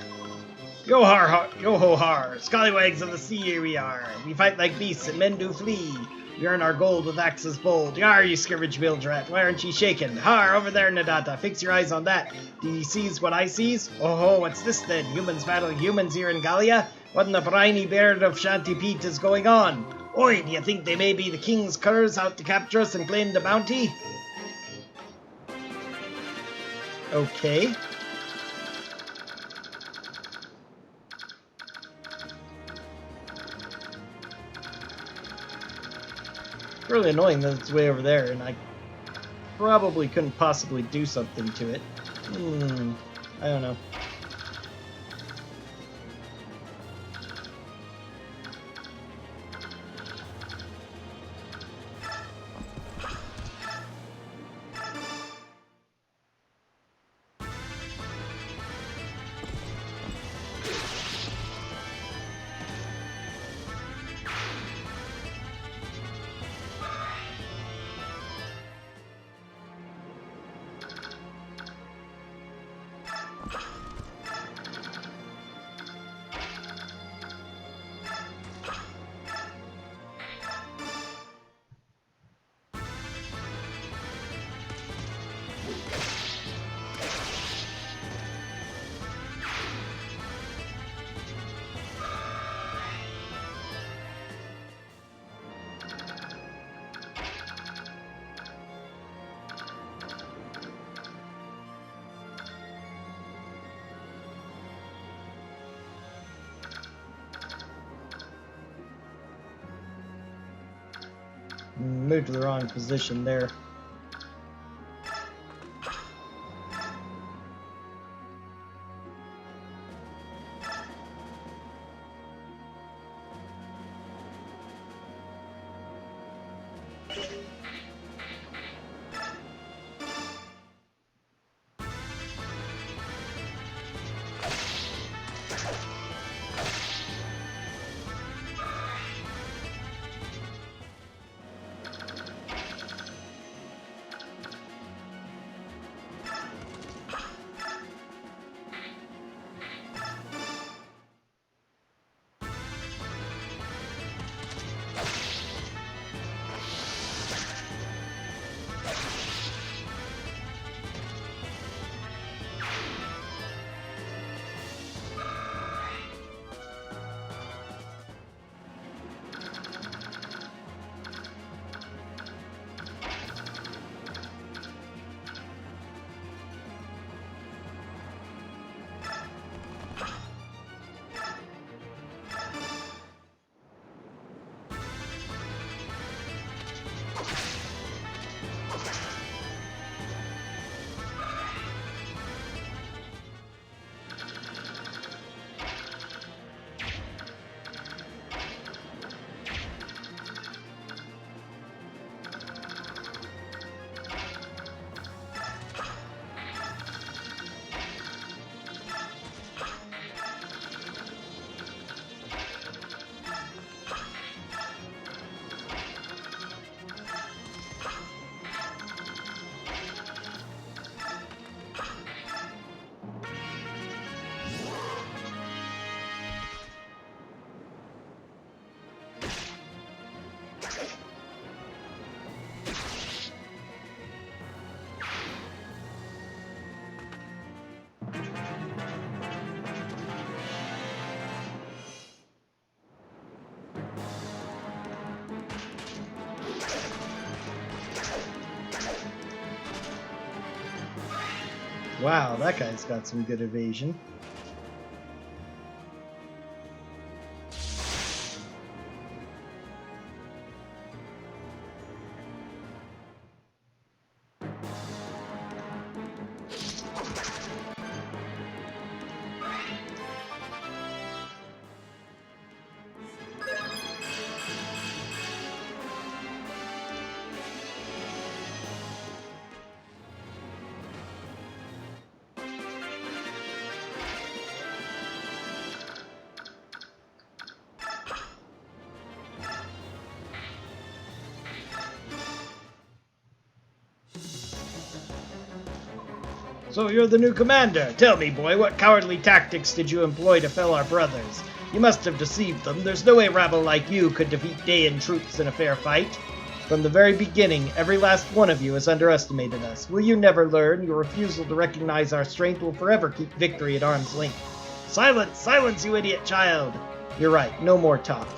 Yo har har, yo ho har! Scallywags of the sea here we are. We fight like beasts and men do flee. We earn our gold with axes bold. Yar, you scrimmage bilgerat, why aren't ye shaken? Har, over there, Nadata, fix your eyes on that. Do ye seize what I seize? Oh ho, what's this then? Humans battle humans here in Gallia? What in the briny beard of Shanty Pete is going on? Oi, do you think they may be the king's curs out to capture us and claim the bounty? Okay. Really annoying that it's way over there, and I probably couldn't possibly do something to it. I don't know. Moved to the wrong position there. Wow, that guy's got some good evasion. So you're the new commander. Tell me, boy, what cowardly tactics did you employ to fell our brothers? You must have deceived them. There's no way a rabble like you could defeat Dayan troops in a fair fight. From the very beginning, every last one of you has underestimated us. Will you never learn? Your refusal to recognize our strength will forever keep victory at arm's length. Silence! Silence, you idiot child! You're right, no more talk.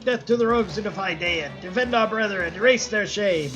Death to the rogues who defy Dayan. Defend our brethren. Erase their shame.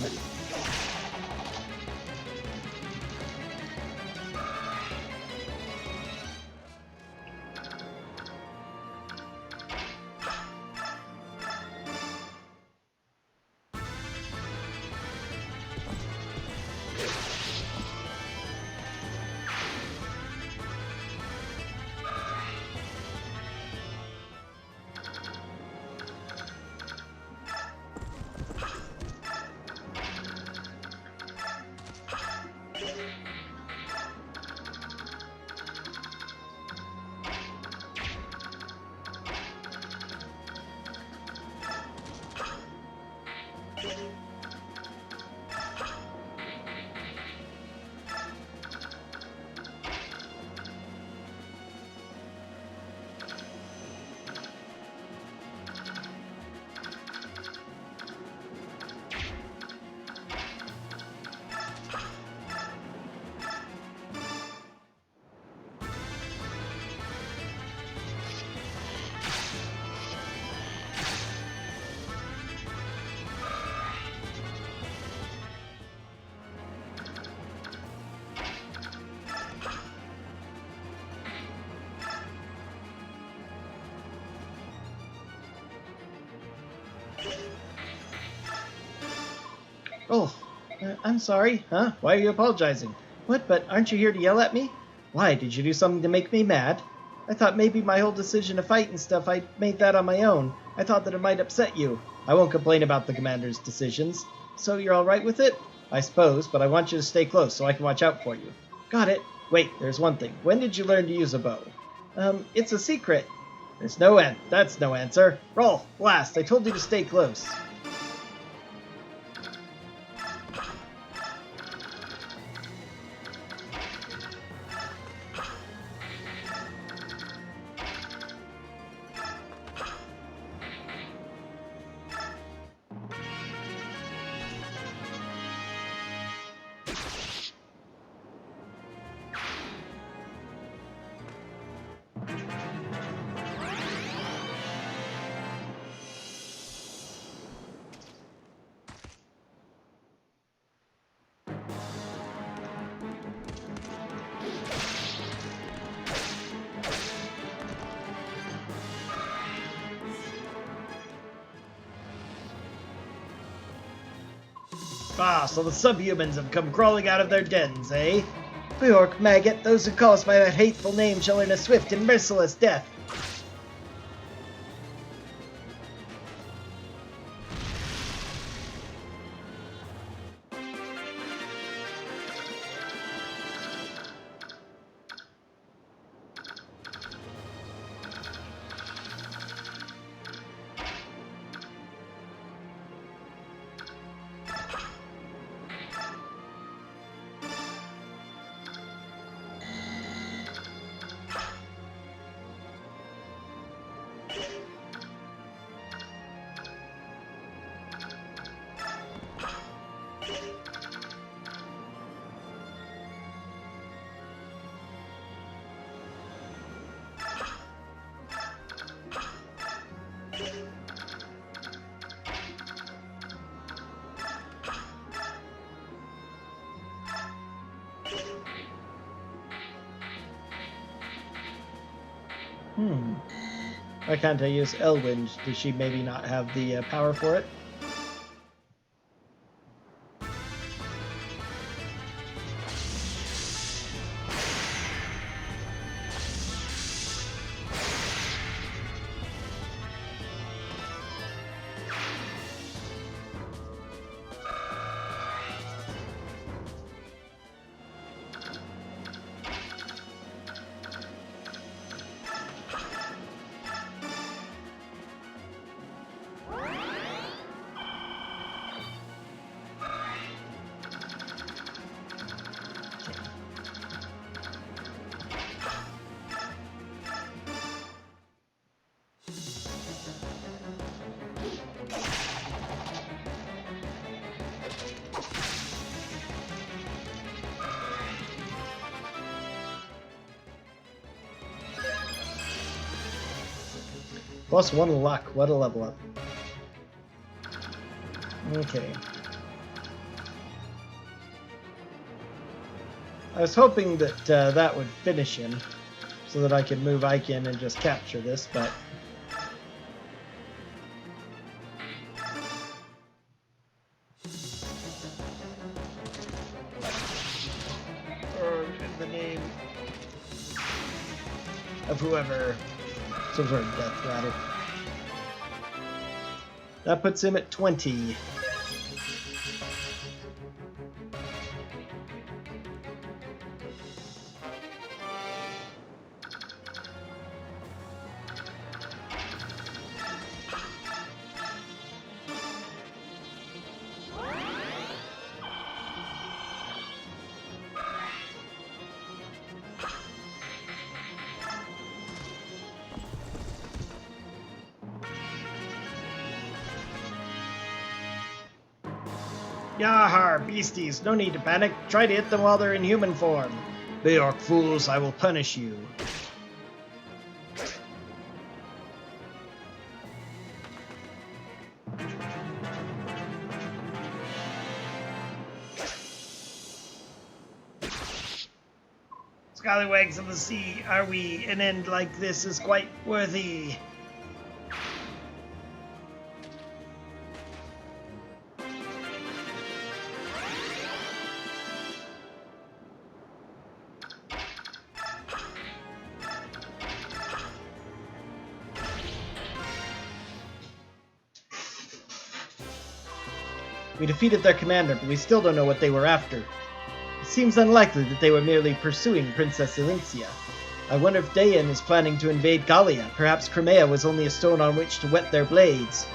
Oh, I'm sorry. Huh? Why are you apologizing? What, but aren't you here to yell at me? Why, did you do something to make me mad? I thought maybe my whole decision to fight and stuff, I made that on my own. I thought that it might upset you. I won't complain about the commander's decisions. So you're alright with it? I suppose, but I want you to stay close so I can watch out for you. Got it. Wait, there's one thing. When did you learn to use a bow? It's a secret. That's no answer. Roll, blast, I told you to stay close. Ah, so the subhumans have come crawling out of their dens, eh? Bjork, maggot, those who call us by that hateful name shall earn a swift and merciless death. Why can't I use Elwind? Does she maybe not have the power for it? +1 luck. What a level up. Okay. I was hoping that that would finish him, so that I could move Ike in and just capture this, but... Or in the name of whoever... Some sort of death rattle. That puts him at 20. Yahar, beasties, no need to panic. Try to hit them while they're in human form. Beork fools, I will punish you. Scallywags of the sea, are we? An end like this is quite worthy. We defeated their commander, but we still don't know what they were after. It seems unlikely that they were merely pursuing Princess Valencia. I wonder if Dayan is planning to invade Gallia. Perhaps Crimea was only a stone on which to whet their blades.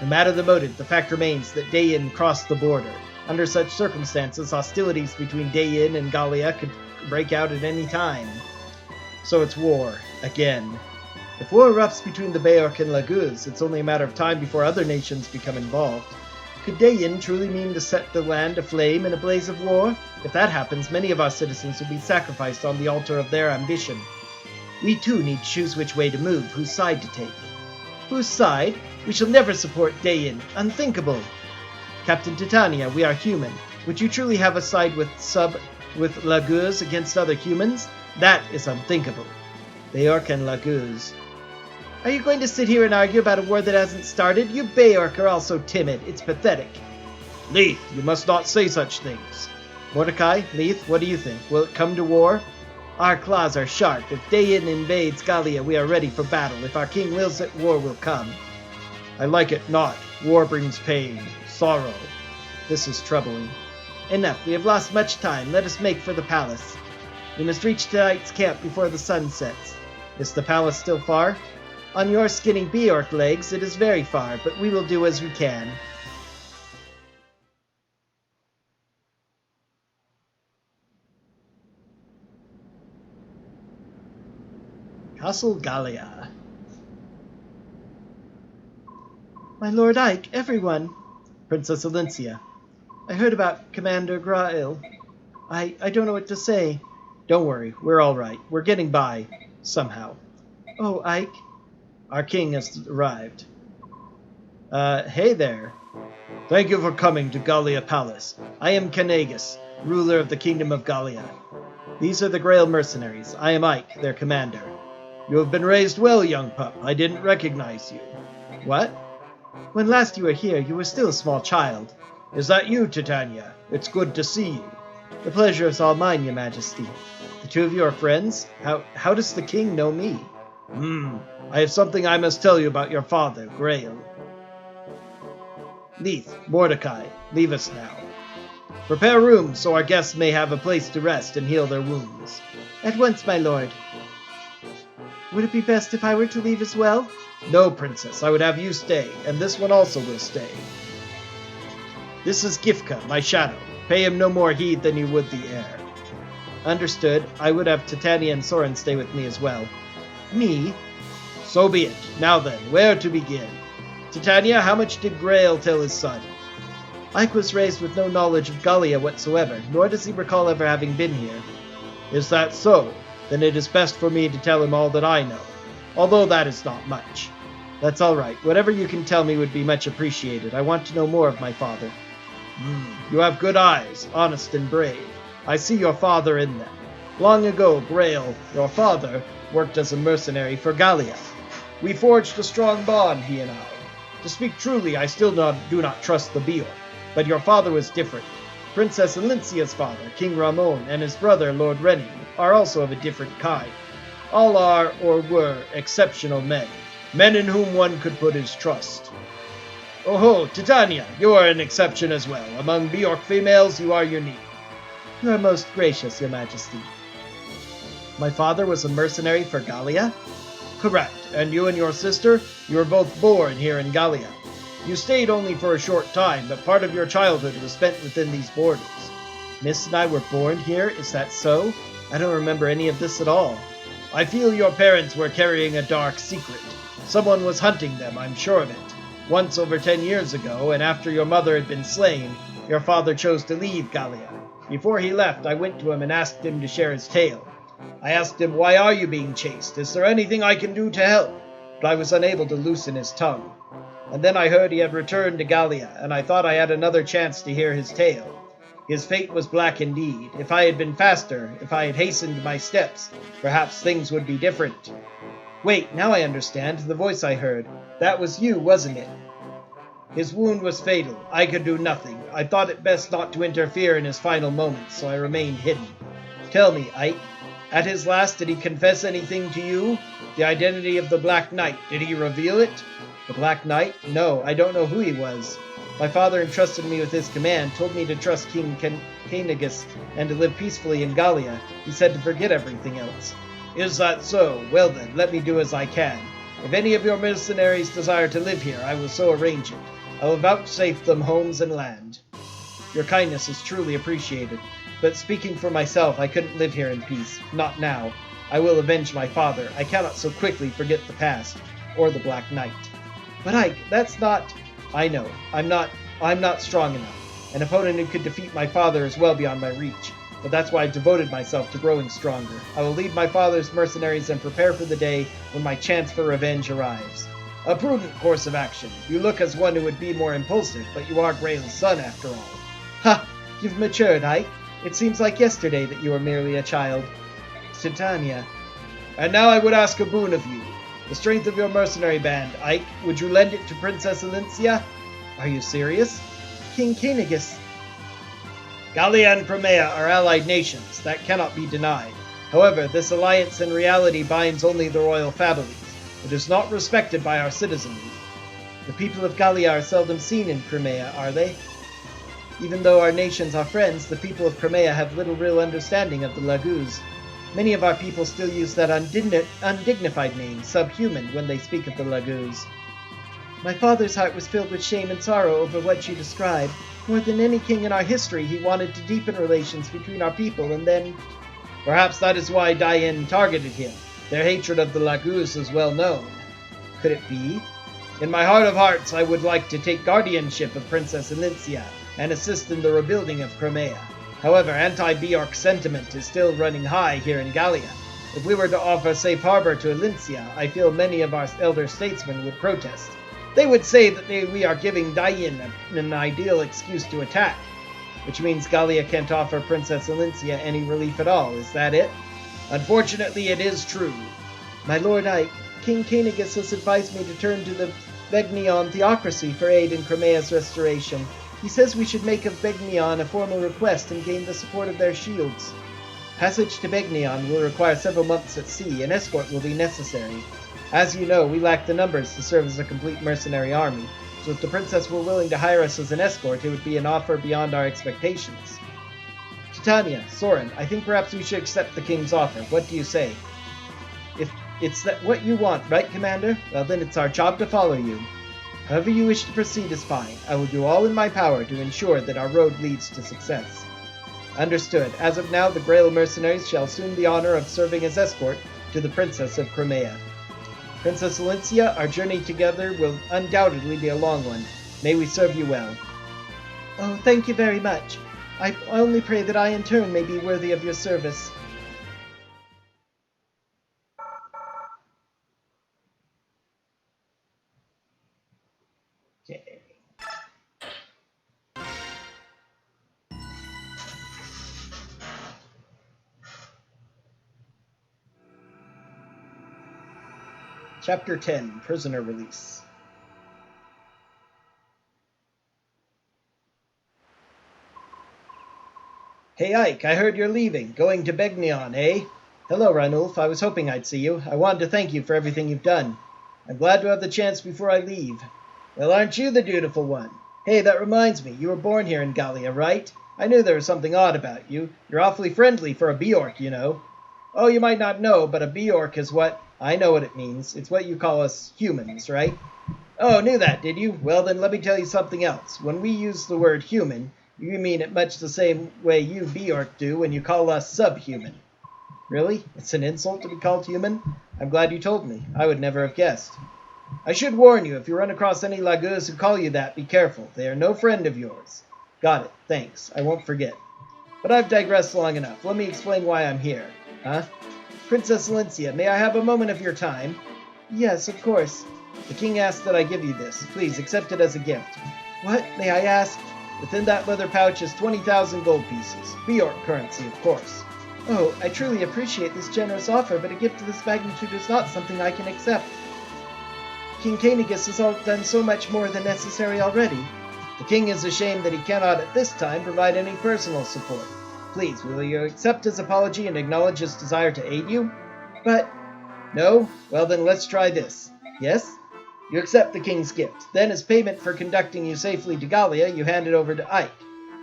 No matter the motive, the fact remains that Dayan crossed the border. Under such circumstances, hostilities between Dayan and Gallia could break out at any time. So it's war, again. If war erupts between the Beork and Laguz, it's only a matter of time before other nations become involved. Could Dayan truly mean to set the land aflame in a blaze of war? If that happens, many of our citizens will be sacrificed on the altar of their ambition. We too need to choose which way to move, whose side to take. Whose side? We shall never support Dayan. Unthinkable. Captain Titania, we are human. Would you truly have a side with Laguz against other humans? That is unthinkable. Beork and Laguz. Are you going to sit here and argue about a war that hasn't started? You Beork are all so timid. It's pathetic. Leith, you must not say such things. Mordecai, Leith, what do you think? Will it come to war? Our claws are sharp. If Dayan invades Gallia, we are ready for battle. If our king wills it, war will come. I like it not. War brings pain, sorrow. This is troubling. Enough. We have lost much time. Let us make for the palace. We must reach tonight's camp before the sun sets. Is the palace still far? On your skinny Beork legs, it is very far, but we will do as we can. Castle Gallia. My Lord Ike, everyone. Princess Valencia. I heard about Commander Grail. I don't know what to say. Don't worry, we're all right. We're getting by. Somehow. Oh, Ike. Our king has arrived. Hey there. Thank you for coming to Gallia Palace. I am Canegus, ruler of the Kingdom of Gallia. These are the Grail mercenaries. I am Ike, their commander. You have been raised well, young pup. I didn't recognize you. What? When last you were here, you were still a small child. Is that you, Titania? It's good to see you. The pleasure is all mine, your majesty. The two of you are friends? How does the king know me? I have something I must tell you about your father, Grail. Leith, Mordecai, leave us now. Prepare rooms so our guests may have a place to rest and heal their wounds. At once, my lord. Would it be best if I were to leave as well? No, princess, I would have you stay, and this one also will stay. This is Gifka, my shadow. Pay him no more heed than you would the heir. Understood. I would have Titania and Soren stay with me as well. Me? So be it. Now then, where to begin? Titania, how much did Grail tell his son? Ike was raised with no knowledge of Gallia whatsoever, nor does he recall ever having been here. Is that so? Then it is best for me to tell him all that I know, although that is not much. That's all right. Whatever you can tell me would be much appreciated. I want to know more of my father. You have good eyes, honest and brave. I see your father in them. Long ago, Grail, your father, worked as a mercenary for Gallia. We forged a strong bond, he and I. To speak truly, I still do not trust the Bjork, but your father was different. Princess Alincia's father, King Ramon, and his brother, Lord Rennie, are also of a different kind. All are, or were, exceptional men in whom one could put his trust. Oh, Titania, you are an exception as well. Among Bjork females, you are unique. You are most gracious, your majesty. My father was a mercenary for Gallia? Correct, and you and your sister, you were both born here in Gallia. You stayed only for a short time, but part of your childhood was spent within these borders. Miss and I were born here, is that so? I don't remember any of this at all. I feel your parents were carrying a dark secret. Someone was hunting them, I'm sure of it. Once over 10 years ago, and after your mother had been slain, your father chose to leave Gallia. Before he left, I went to him and asked him to share his tale. I asked him, why are you being chased? Is there anything I can do to help? But I was unable to loosen his tongue. And then I heard he had returned to Gallia, and I thought I had another chance to hear his tale. His fate was black indeed. If I had been faster, if I had hastened my steps, perhaps things would be different. Wait, now I understand. The voice I heard. That was you, wasn't it? His wound was fatal. I could do nothing. I thought it best not to interfere in his final moments, so I remained hidden. Tell me, Ike, at his last, did he confess anything to you? The identity of the Black Knight, did he reveal it? The Black Knight? No, I don't know who he was. My father entrusted me with his command, told me to trust King Cainagus and to live peacefully in Gallia. He said to forget everything else. Is that so? Well then, let me do as I can. If any of your mercenaries desire to live here, I will so arrange it. I will vouchsafe them homes and land. Your kindness is truly appreciated. But speaking for myself, I couldn't live here in peace. Not now. I will avenge my father. I cannot so quickly forget the past, or the Black Knight. But Ike, that's not... I know. I'm not strong enough. An opponent who could defeat my father is well beyond my reach. But that's why I've devoted myself to growing stronger. I will lead my father's mercenaries and prepare for the day when my chance for revenge arrives. A prudent course of action. You look as one who would be more impulsive, but you are Grail's son after all. Ha! You've matured, Ike. It seems like yesterday that you were merely a child. Titania. And now I would ask a boon of you. The strength of your mercenary band, Ike, would you lend it to Princess Alincia? Are you serious? King Cainagus. Gallia and Crimea are allied nations. That cannot be denied. However, this alliance in reality binds only the royal families. It is not respected by our citizenry. The people of Gallia are seldom seen in Crimea, are they? Even though our nations are friends, the people of Crimea have little real understanding of the Laguz. Many of our people still use that undignified name, subhuman, when they speak of the Laguz. My father's heart was filled with shame and sorrow over what you describe. More than any king in our history, he wanted to deepen relations between our people, and then... Perhaps that is why Dayan targeted him. Their hatred of the Laguz is well known. Could it be? In my heart of hearts, I would like to take guardianship of Princess Alincia and assist in the rebuilding of Crimea. However, anti-Bjork sentiment is still running high here in Gallia. If we were to offer safe harbor to Alincia, I feel many of our elder statesmen would protest. They would say that we are giving Dayan an ideal excuse to attack, which means Gallia can't offer Princess Alincia any relief at all. Is that it? Unfortunately, it is true. My lord Ike, King Cainigus has advised me to turn to the Begnion theocracy for aid in Crimea's restoration. He says we should make of Begnion a formal request and gain the support of their shields. Passage to Begnion will require several months at sea, and escort will be necessary. As you know, we lack the numbers to serve as a complete mercenary army, so if the princess were willing to hire us as an escort, it would be an offer beyond our expectations. Titania, Soren, I think perhaps we should accept the king's offer. What do you say? If it's that what you want, right, Commander? Well, then it's our job to follow you. However you wish to proceed is fine. I will do all in my power to ensure that our road leads to success. Understood. As of now, the Grail mercenaries shall assume the honor of serving as escort to the Princess of Crimea. Princess Valencia, our journey together will undoubtedly be a long one. May we serve you well. Oh, thank you very much. I only pray that I in turn may be worthy of your service. Okay. Chapter 10, Prisoner Release. Hey Ike, I heard you're leaving. Going to Begnion, eh? Hello, Ranulf. I was hoping I'd see you. I wanted to thank you for everything you've done. I'm glad to have the chance before I leave. Well, aren't you the dutiful one? Hey, that reminds me. You were born here in Gallia, right? I knew there was something odd about you. You're awfully friendly for a Bjork, you know. Oh, you might not know, but a Bjork is what... I know what it means. It's what you call us humans, right? Oh, knew that, did you? Well, then let me tell you something else. When we use the word human, you mean it much the same way you Bjork do when you call us subhuman. Really? It's an insult to be called human? I'm glad you told me. I would never have guessed. I should warn you, if you run across any Laguz who call you that, be careful. They are no friend of yours. Got it. Thanks. I won't forget. But I've digressed long enough. Let me explain why I'm here. Huh? Princess Valencia, may I have a moment of your time? Yes, of course. The king asked that I give you this. Please, accept it as a gift. What, may I ask? Within that leather pouch is 20,000 gold pieces. Bjork currency, of course. Oh, I truly appreciate this generous offer, but a gift of this magnitude is not something I can accept. King Cainigus has done so much more than necessary already. The king is ashamed that he cannot at this time provide any personal support. Please, will you accept his apology and acknowledge his desire to aid you? But... No? Well then let's try this. Yes? You accept the king's gift. Then as payment for conducting you safely to Gallia, you hand it over to Ike.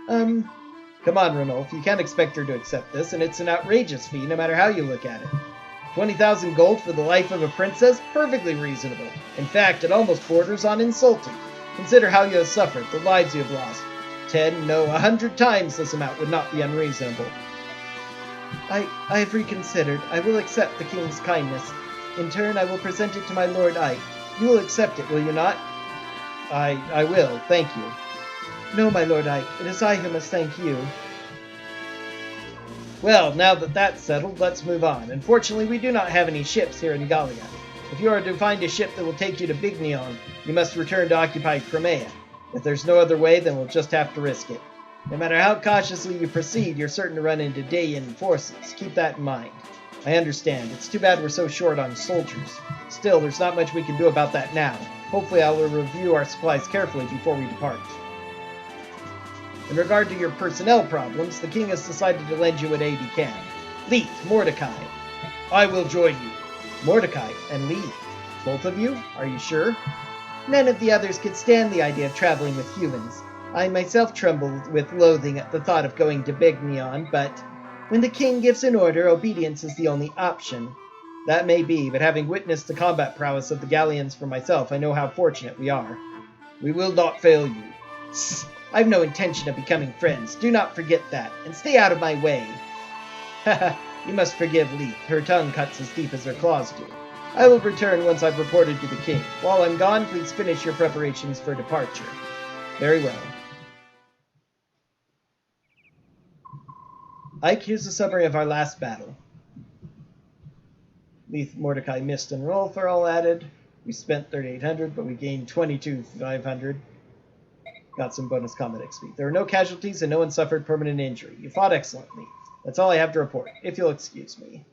Come on, Ranulf, you can't expect her to accept this, and it's an outrageous fee no matter how you look at it. 20,000 gold for the life of a princess? Perfectly reasonable. In fact, it almost borders on insulting. Consider how you have suffered, the lives you have lost. 10, no, 100 times this amount would not be unreasonable. I have reconsidered. I will accept the king's kindness. In turn, I will present it to my lord Ike. You will accept it, will you not? I will, thank you. No, my lord Ike, it is I who must thank you. Well, now that that's settled, let's move on. Unfortunately, we do not have any ships here in Gallia. If you are to find a ship that will take you to Begnion, you must return to occupied Crimea. If there's no other way, then we'll just have to risk it. No matter how cautiously you proceed, you're certain to run into Dayan forces. Keep that in mind. I understand. It's too bad we're so short on soldiers. Still, there's not much we can do about that now. Hopefully I will review our supplies carefully before we depart. In regard to your personnel problems, the king has decided to lend you what aid he can. Leith, Mordecai. I will join you. Mordecai and Leith. Both of you? Are you sure? None of the others could stand the idea of traveling with humans. I myself trembled with loathing at the thought of going to Begnion, but when the king gives an order, obedience is the only option. That may be, but having witnessed the combat prowess of the Gallians for myself, I know how fortunate we are. We will not fail you. I've no intention of becoming friends. Do not forget that, and stay out of my way. Haha, you must forgive Leith. Her tongue cuts as deep as her claws do. I will return once I've reported to the king. While I'm gone, please finish your preparations for departure. Very well. Ike, here's a summary of our last battle. Leith, Mordecai, Mist, and Rolf are all added. We spent 3,800, but we gained 22,500. Got some bonus combat XP. There were no casualties and no one suffered permanent injury. You fought excellently. That's all I have to report, if you'll excuse me.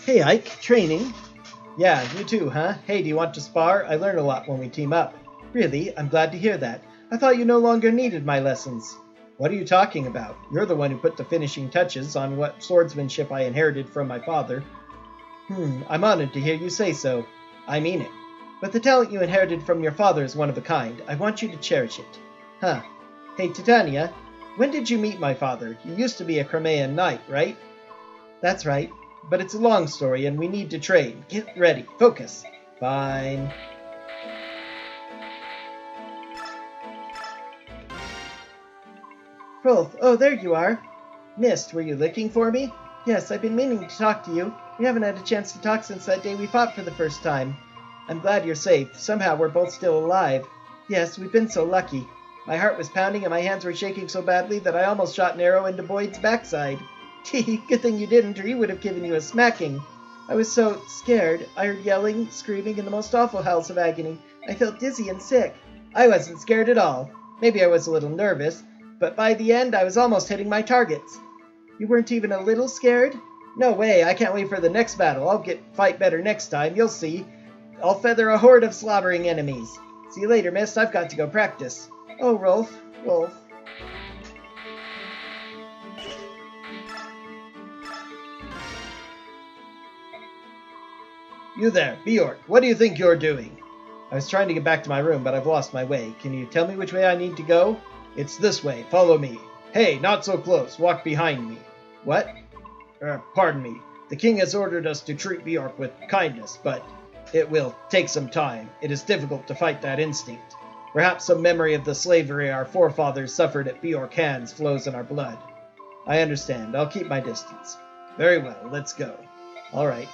Hey Ike, training? Yeah, you too, huh? Hey, do you want to spar? I learn a lot when we team up. Really? I'm glad to hear that. I thought you no longer needed my lessons. What are you talking about? You're the one who put the finishing touches on what swordsmanship I inherited from my father. I'm honored to hear you say so. I mean it. But the talent you inherited from your father is one of a kind. I want you to cherish it. Huh. Hey, Titania, when did you meet my father? You used to be a Crimean knight, right? That's right. But it's a long story, and we need to train. Get ready. Focus. Fine. Rolf, oh, there you are. Mist, were you looking for me? Yes, I've been meaning to talk to you. We haven't had a chance to talk since that day we fought for the first time. I'm glad you're safe. Somehow we're both still alive. Yes, we've been so lucky. My heart was pounding and my hands were shaking so badly that I almost shot an arrow into Boyd's backside. Good thing you didn't, or he would have given you a smacking. I was so scared. I heard yelling, screaming, and the most awful howls of agony. I felt dizzy and sick. I wasn't scared at all. Maybe I was a little nervous, but by the end I was almost hitting my targets. You weren't even a little scared? No way, I can't wait for the next battle. I'll fight better next time, you'll see. I'll feather a horde of slobbering enemies. See you later, Mist. I've got to go practice. Oh, Rolf. You there, Bjork. What do you think you're doing? I was trying to get back to my room, but I've lost my way. Can you tell me which way I need to go? It's this way. Follow me. Hey, not so close. Walk behind me. What? Pardon me. The king has ordered us to treat Bjork with kindness, but it will take some time. It is difficult to fight that instinct. Perhaps some memory of the slavery our forefathers suffered at Bjork hands flows in our blood. I understand. I'll keep my distance. Very well. Let's go. All right.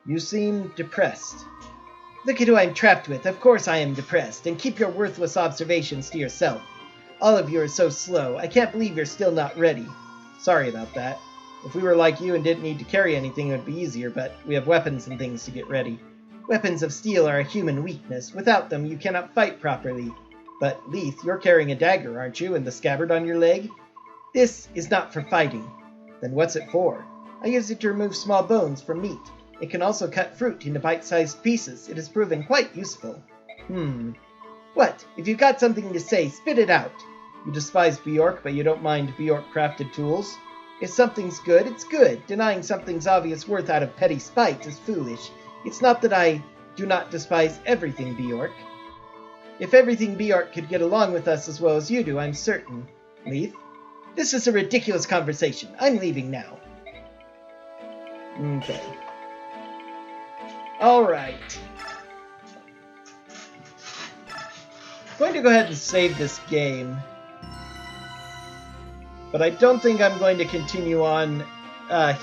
You seem depressed. Look at who I'm trapped with. Of course I am depressed. And keep your worthless observations to yourself. All of you are so slow. I can't believe you're still not ready. Sorry about that. If we were like you and didn't need to carry anything, it would be easier, but we have weapons and things to get ready. Weapons of steel are a human weakness. Without them, you cannot fight properly. But, Leith, you're carrying a dagger, aren't you, and the scabbard on your leg? This is not for fighting. Then what's it for? I use it to remove small bones from meat. It can also cut fruit into bite-sized pieces. It has proven quite useful. What? If you've got something to say, spit it out. You despise Bjork, but you don't mind Bjork-crafted tools. If something's good, it's good. Denying something's obvious worth out of petty spite is foolish. It's not that I do not despise everything Bjork. If everything Bjork could get along with us as well as you do, I'm certain. Leith? This is a ridiculous conversation. I'm leaving now. Okay. Alright. I'm going to go ahead and save this game. But I don't think I'm going to continue on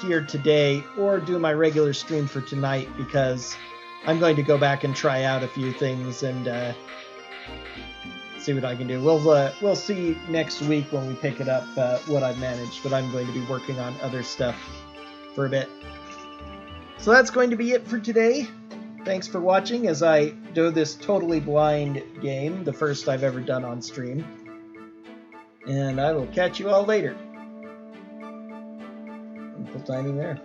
here today or do my regular stream for tonight because I'm going to go back and try out a few things and see what I can do. We'll see next week when we pick it up what I've managed, but I'm going to be working on other stuff for a bit. So that's going to be it for today. Thanks for watching as I do this totally blind game, the first I've ever done on stream. And I will catch you all later. Wonderful timing there.